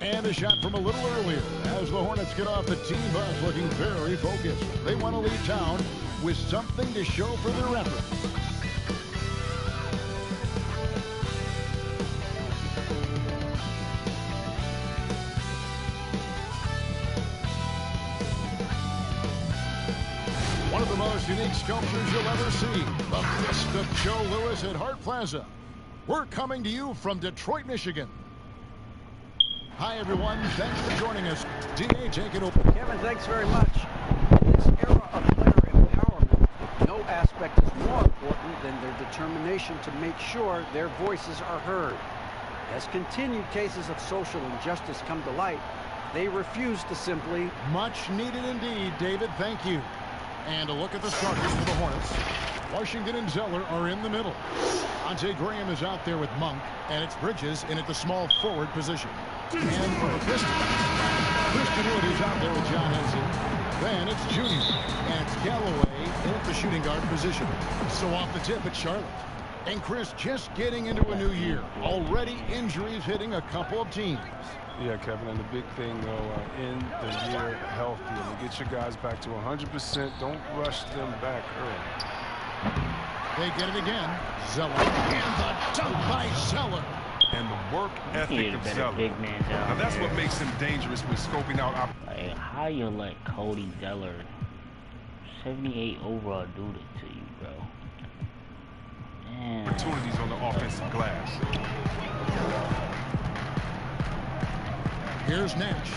And a shot from a little earlier as the Hornets get off the team bus looking very focused. They want to leave town with something to show for their efforts. One of the most unique sculptures you'll ever see, the fist of Joe Louis at Hart Plaza. We're coming to you from Detroit, Michigan. Hi, everyone. Thanks for joining us. DA, take it over. Kevin, thanks very much. In this era of player empowerment, no aspect is more important than their determination to make sure their voices are heard. As continued cases of social injustice come to light, they refuse to simply... Much needed indeed, David. Thank you. And a look at the starters for the Hornets. Washington and Zeller are in the middle. Ante Graham is out there with Monk, and it's Bridges in at the small forward position. And for the Pistons, Christian Wood is out there with John Henson. Then it's Junior, and it's Galloway in at the shooting guard position. So off the tip, it's Charlotte. And Chris just getting into a new year. Already injuries hitting a couple of teams. Yeah, Kevin, and the big thing, though, end the year healthy and get your guys back to 100%. Don't rush them back early. They get it again. Zeller. And the dunk by Zeller. And the work ethic of Zeller. Big man down now, that's there. what makes him dangerous with scoping out. Like, how you let Cody Zeller, 78 overall, do it to you, bro? Man. Opportunities on the offensive glass. Here's Nash.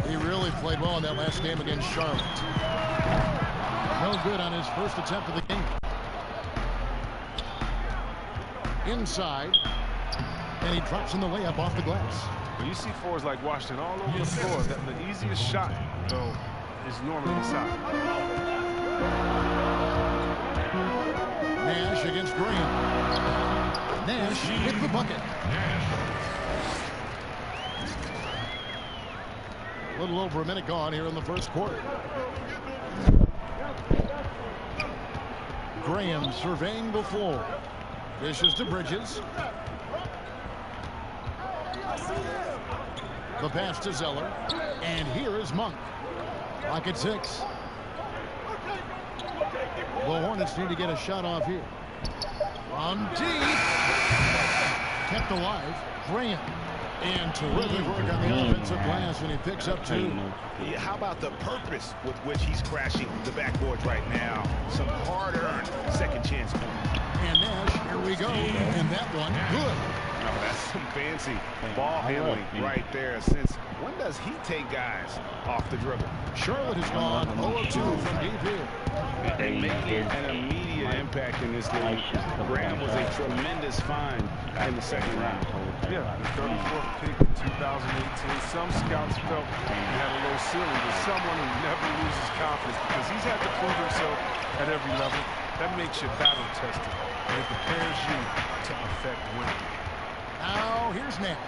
He really played well in that last game against Charlotte. No good on his first attempt of the game. Inside. And he drops in the layup off the glass. When you see fours like Washington all over the floor, that the easiest shot, though, is normally inside. Nash against Graham. Nash hit the bucket. A little over a minute gone here in the first quarter. Graham surveying the floor. Dishes to Bridges. The pass to Zeller. And here is Monk. Clock at 6. The Hornets need to get a shot off here. From deep. Kept alive. Graham. And terrific work on the offensive glass, and he picks up 2. Yeah, how about the purpose with which he's crashing the backboards right now? Some hard-earned second chance. And Nash, here we go. And that one, good. No, that's some fancy ball handling right there. Since when does he take guys off the dribble? Charlotte has gone 0-2 from deep here. They make it an immediate immediate impact in this league. Graham was a tremendous find in the second round. Yeah, the 34th pick in 2018. Some scouts felt he had a low ceiling, but someone who never loses confidence because he's had to prove himself at every level. That makes you battle tested, and it prepares you to affect winning. Now, here's Nash.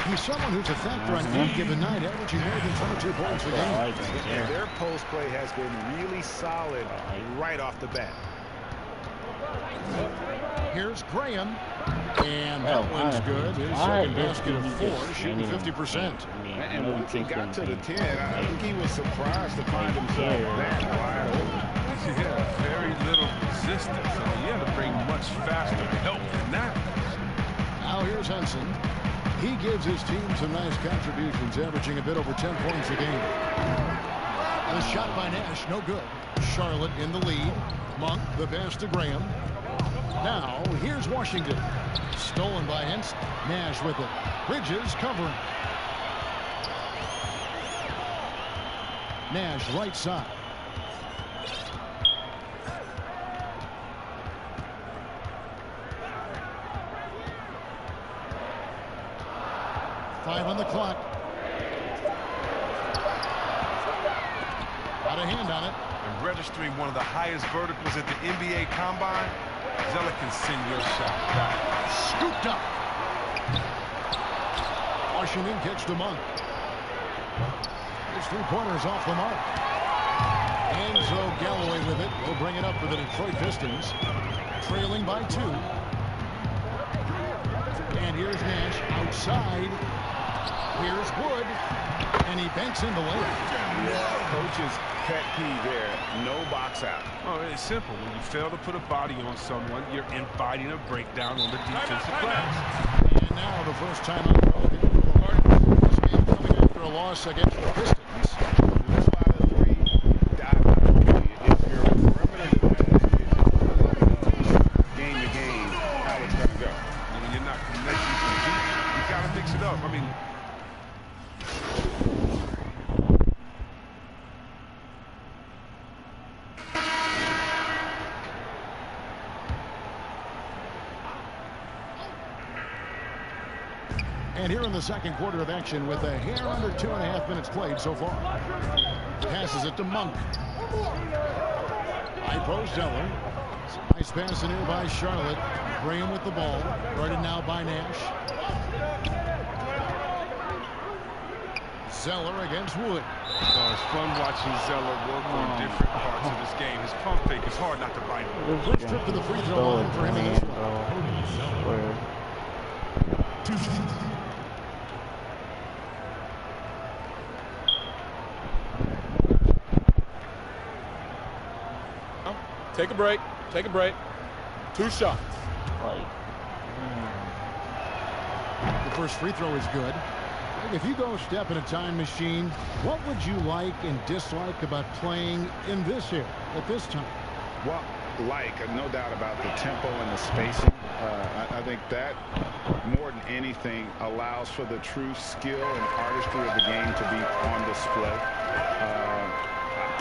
He's someone who's a factor on any given night, averaging more than 22 points a game. Their post play has been really solid right off the bat. Here's Graham. And that one's good. His second basket of 4, shooting 50%. And once he got to the 10, I think he was surprised to find himself that wide open. Yeah, very little resistance. I mean, he had to bring much faster help than that. Now here's Henson. He gives his team some nice contributions, averaging a bit over 10 points a game. The shot by Nash, no good. Charlotte in the lead. Monk, the pass to Graham. Now, here's Washington. Stolen by Henson. Nash with it. Bridges covering. Nash right side. Five on the clock. Got a hand on it. And registering one of the highest verticals at the NBA Combine, Zeller can send your shot back. Scooped up. Washington kicks to Monk. His three-pointers off the mark. Enzo Galloway with it. Will bring it up for the Detroit Pistons. Trailing by 2. And here's Nash outside. Here's Wood. And he banks in the lane. Coach's pet peeve there. No box out. Oh, it's simple. When you fail to put a body on someone, you're inviting a breakdown on the defensive glass. And now the first time out for this game coming after a loss against the Pistons. Game to game, how it's going to go. When you're not connecting to the beat, you got to mix it up. I mean, and here in the second quarter of action with a hair under 2.5 minutes played so far. Passes it to Monk. High post Zeller. Nice pass in here by Charlotte. Graham with the ball. Guarded now by Nash. Zeller against Wood. Oh, it's fun watching Zeller work on different parts of this game. His pump fake is hard not to bite him. Quick trip to the free throw line for him in this one. Take a break. Take a break. 2 shots. The first free throw is good. If you go step in a time machine, what would you like and dislike about playing in this era at this time? Well, no doubt about the tempo and the spacing. I think that more than anything allows for the true skill and artistry of the game to be on display.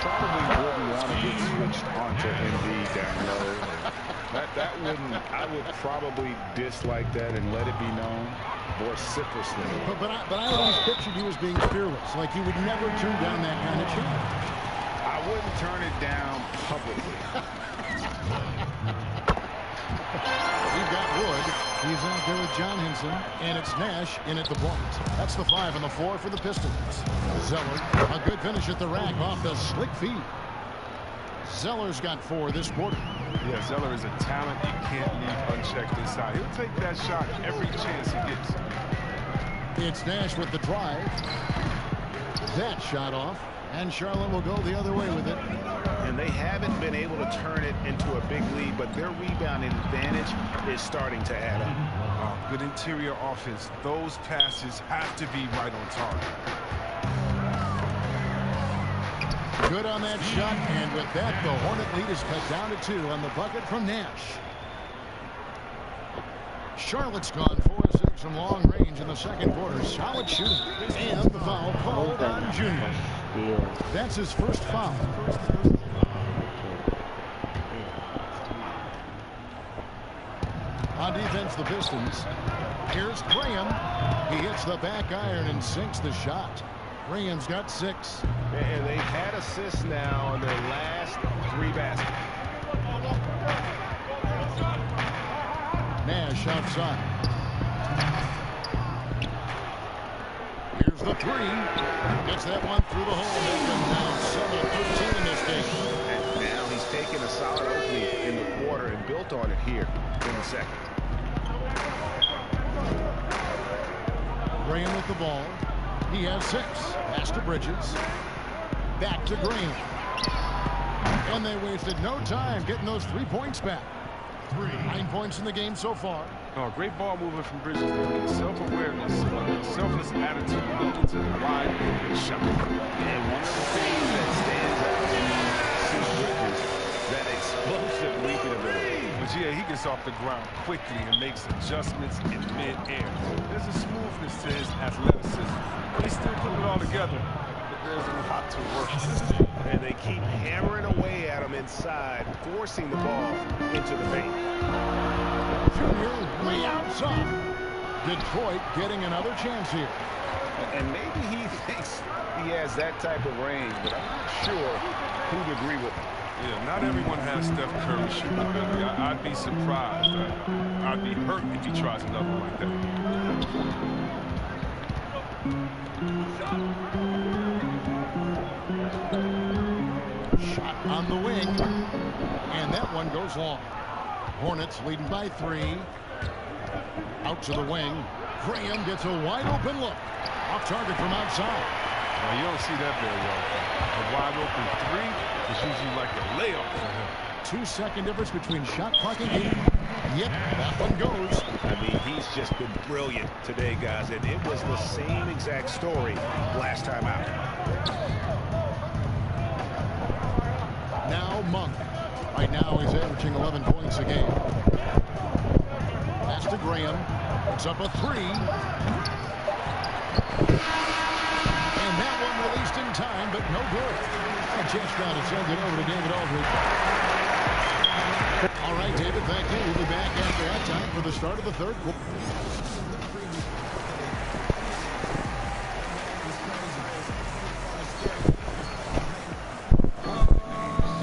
Probably wouldn't want to get switched onto Embiid down low. I would probably dislike that and let it be known vociferously. But I always pictured you as being fearless, like you would never turn down that kind of challenge. I wouldn't turn it down publicly. We've got Wood. He's out there with John Henson, and it's Nash in at the point. That's the 5 and the 4 for the Pistons. Zeller, a good finish at the rack off the slick feed. Zeller's got 4 this quarter. Yeah, Zeller is a talent you can't leave unchecked inside. He'll take that shot every chance he gets. It's Nash with the drive. That shot off, and Charlotte will go the other way with it. And they haven't been able to turn it into a big lead, but their rebounding advantage is starting to add up. Good interior offense. Those passes have to be right on target. Good on that shot, and with that, the Hornet lead is cut down to 2 on the bucket from Nash. Charlotte's gone 4 of 6 from long range in the second quarter. Solid shooting, and the foul called on Junior. That's his first foul. against the Pistons. Here's Graham. He hits the back iron and sinks the shot. Graham's got 6. And they've had assists now on their last 3 baskets. Nash outside. Here's the 3. Gets that one through the hole. They've been down 7-13 in this game. And now he's taken a solid opening in the quarter and built on it here in the second. Graham with the ball. He has 6. Pass to Bridges. Back to Graham. And they wasted no time getting those 3 points back. 9 points in the game so far. Oh, great ball movement from Bridges there. Self-awareness, selfless attitude, looking to the wide open shot. And one of the things that stands out to me is Bridges, that explosive leaping ability. But yeah, he gets off the ground quickly and makes adjustments in mid-air. There's a smoothness to his athleticism. But he's still putting it all together. But there's a lot to work with. And they keep hammering away at him inside, forcing the ball into the paint. Junior way outside. Detroit getting another chance here. And maybe he thinks he has that type of range, but I'm not sure who'd agree with him. Yeah, not everyone has Steph Curry shooting ability. I'd be surprised. I'd be hurt if he tries another one like that. Shot on the wing. And that one goes long. Hornets leading by 3. Out to the wing. Graham gets a wide open look. Off target from outside. Now, you don't see that very often. A wide open 3 is usually like a layup for him. 2-second difference between shot clock and game. Yep, that one goes. I mean, he's just been brilliant today, guys. And it was the same exact story last time out. Now Monk. Right now he's averaging 11 points a game. Pass to Graham. It's up a 3. And that one released in time, but no good. A chance now to send it over to David Aldridge. All right, David, thank you. We'll be back after halftime for the start of the third quarter.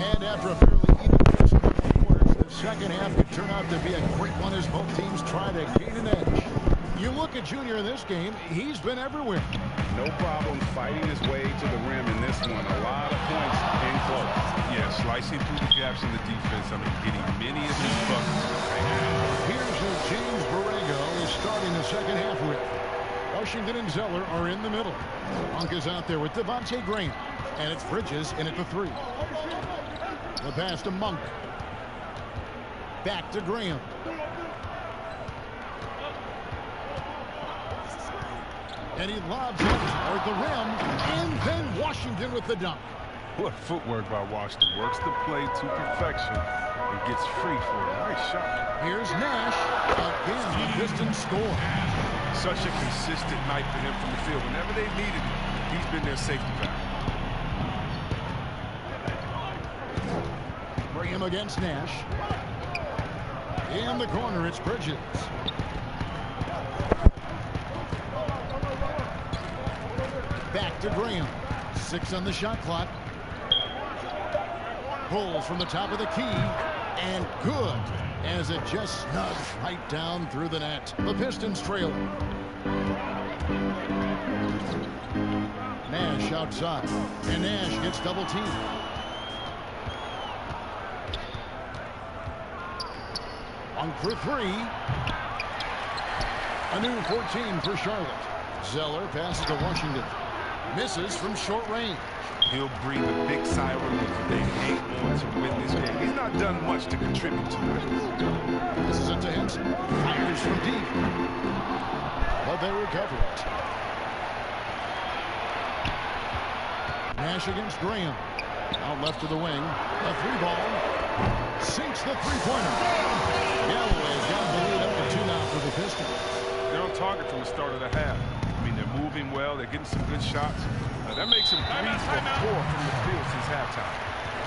And after a fairly even pace of quarters, the second half could turn out to be a quick one as both teams try to gain an edge. You look at Junior in this game, he's been everywhere. No problem fighting his way to the rim in this one. A lot of points in close. Yeah, slicing through the gaps in the defense. I mean, getting many of his buckets. Here's who James Borrego is starting the second half with. Washington and Zeller are in the middle. Monk is out there with Devontae Graham. And it's Bridges in at the 3. The pass to Monk. Back to Graham. And he lobs it toward the rim. And then Washington with the dunk. What footwork by Washington. Works the play to perfection and gets free for a nice shot. Here's Nash. Again, the Pistons score. Such a consistent night for him from the field. Whenever they needed him, he's been their safety valve. Graham against Nash. In the corner, it's Bridges. Back to Graham. 6 on the shot clock. Pulls from the top of the key. And good, as it just snugs right down through the net. The Pistons trailing. Nash outside. And Nash gets double teamed. On for 3. A new 14 for Charlotte. Zeller passes to Washington. Misses from short range. He'll breathe a big sigh of relief if they hang on to win this game. He's not done much to contribute to it. This is it to Henson. Fires from deep. But they recover it. Nash against Graham. Out left to the wing. A 3-ball. Sinks the 3-pointer. Galloway's got the lead up to 2 now for the Pistons. They're on target from the start of the half. I mean, they're moving well. They're getting some good shots. That makes them 3 for 4 from the field since halftime.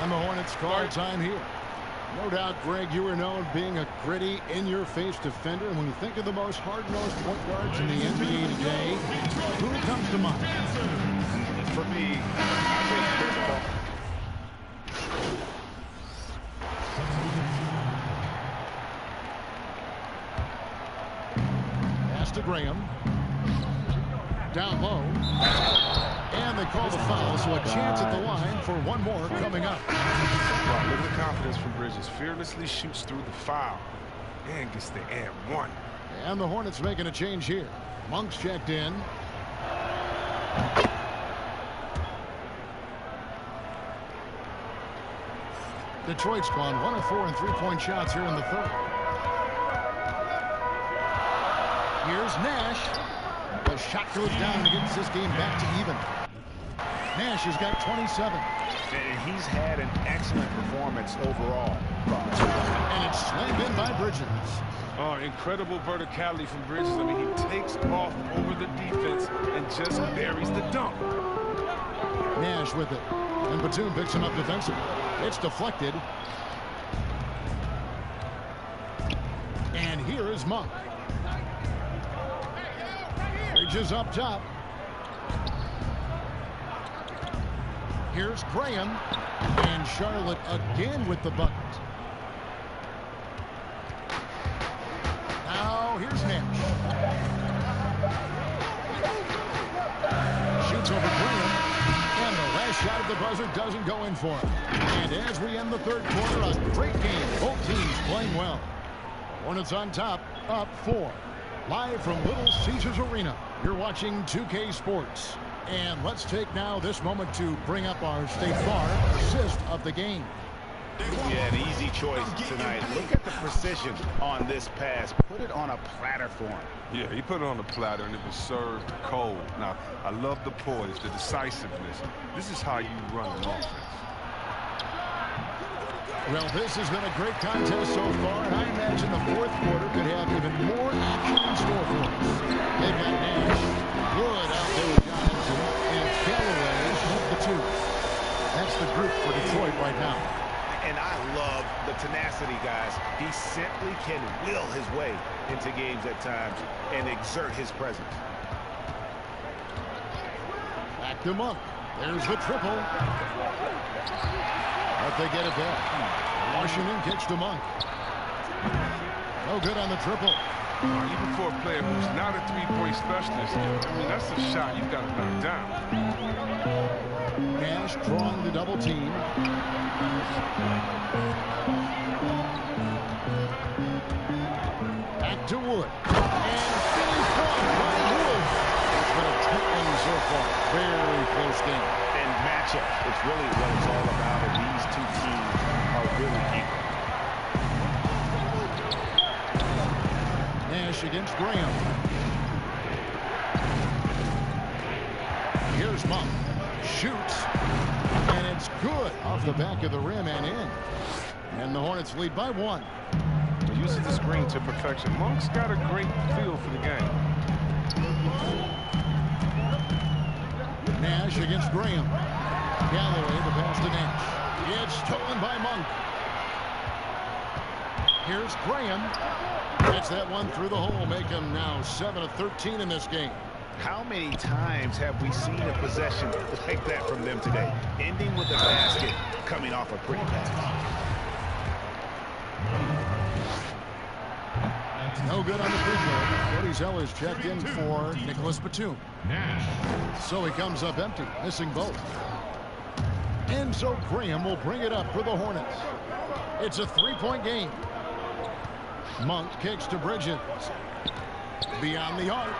And the Hornets call time here. No doubt, Greg, you are known being a gritty, in-your-face defender. And when you think of the most hard-nosed point guards in the NBA today, who comes to mind? For me, I think Chris Paul. Pass to Graham. Down low. And they call the foul, so a chance at the line for one more coming up. Wow, look at the confidence from Bridges. Fearlessly shoots through the foul and gets the and one. And the Hornets making a change here. Monk's checked in. Detroit's gone 1 of 4 in three-point shots here in the third. Here's Nash. The shot goes down and gets this game back to even. Nash has got 27. And he's had an excellent performance overall. And it's slammed in by Bridges. Oh, incredible verticality from Bridges. I mean, he takes off over the defense and just buries the dunk. Nash with it. And Batum picks him up defensively. It's deflected. And here is Monk. Bridges up top. Here's Graham. And Charlotte again with the bucket. Now here's Nash. Shoots over Graham. And the last shot at the buzzer doesn't go in for him. And as we end the third quarter, a great game. Both teams playing well. Hornets on top, up 4. Live from Little Caesars Arena, you're watching 2K Sports. And let's take now this moment to bring up our State Farm assist of the game. Yeah, an easy choice tonight. Look at the precision on this pass. Put it on a platter for him. Yeah, he put it on the platter and it was served cold. Now, I love the poise, the decisiveness. This is how you run an offense. Well, this has been a great contest so far, and I imagine the fourth quarter could have even more action in store for us. They've got Nash, Wood out there with Johnson, and Callaway with the 2. That's the group for Detroit right now. And I love the tenacity, guys. He simply can will his way into games at times and exert his presence. Back to Monk. There's the triple. But they get it back. Washington kicks to Monk. No good on the triple. Even for a player who's not a three-point specialist, I mean, that's a shot you've got to knock down. Nash drawing the double team. Back to Wood. And finish one by Wood. It's been a tight one so far. Very close game. And matchup. It's really what it's all about. And these two teams are really equal. Nash against Graham. Here's Monk. Shoots. And it's good off the back of the rim and in. And the Hornets lead by 1. He uses the screen to perfection. Monk's got a great feel for the game. Nash against Graham. Callaway, the pass to Nash. It's stolen by Monk. Here's Graham. Gets that one through the hole, make him now 7 of 13 in this game. How many times have we seen a possession like that from them today? Ending with a basket, coming off a pretty pass. No good on the free throw. Cody Zeller's checked in for Nicholas Batum. So he comes up empty, missing both. And so Graham will bring it up for the Hornets. It's a 3-point game. Monk kicks to Bridges. Beyond the arc.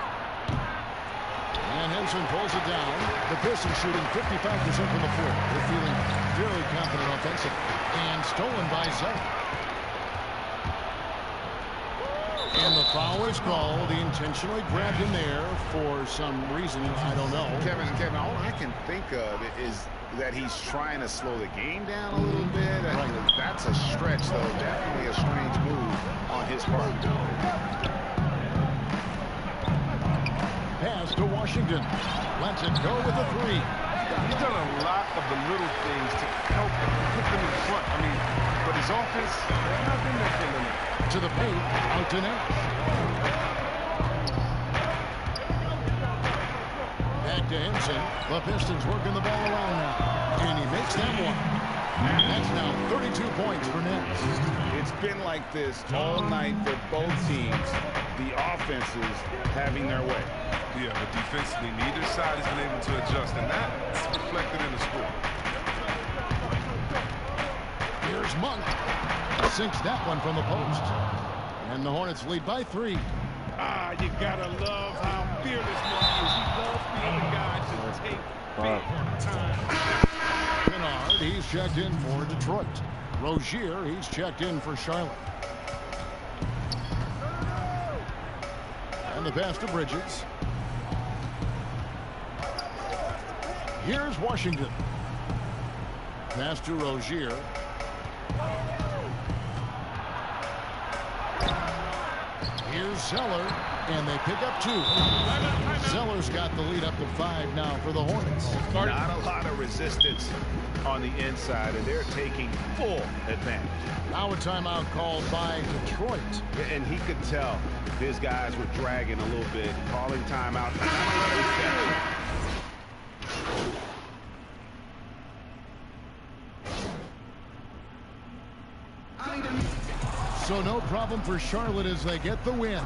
And Henson pulls it down. The Pistons shooting 55% from the floor. They're feeling very confident offensively. And stolen by Zeller. And the foul is called. He intentionally grabbed him there for some reason. I don't know. Kevin, all I can think of is that he's trying to slow the game down a little bit. Right. That's a stretch, though. Definitely a strange move on his part. Pass to Washington. Lets it go with a 3. He's done a lot of the little things to help put them in front. I mean, but this offense, they're not been there killing it. To the paint, out to Nash. Back to Henson. The Pistons working the ball around now. And he makes them one. That's now 32 points for Nets. It's been like this all night for both teams. The offenses having their way. Yeah, but defensively, neither side has been able to adjust, and that's reflected in the score. Here's Monk. Sinks that one from the post. And the Hornets lead by 3. Ah, you gotta love how fearless Monk is. He loves being the guy to take big time. Kennard, he's checked in for Detroit. Rozier, he's checked in for Charlotte. And the pass to Bridges. Here's Washington. Pass to Rozier. Here's Zeller, and they pick up 2. Zeller's got the lead up to 5 now for the Hornets. Not a lot of resistance on the inside, and they're taking full advantage. Now a timeout called by Detroit. And he could tell his guys were dragging a little bit, calling timeout. So no problem for Charlotte as they get the win.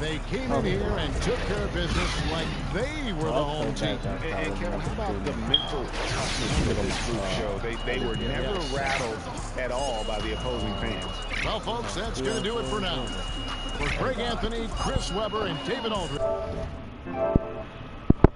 They came in here and took care of business like they were the home team. And Kevin, how about the mental toughness that this group showed? They were never rattled at all by the opposing fans. Well, folks, that's going to do it for now. For Greg Anthony, Chris Webber, and David Aldridge.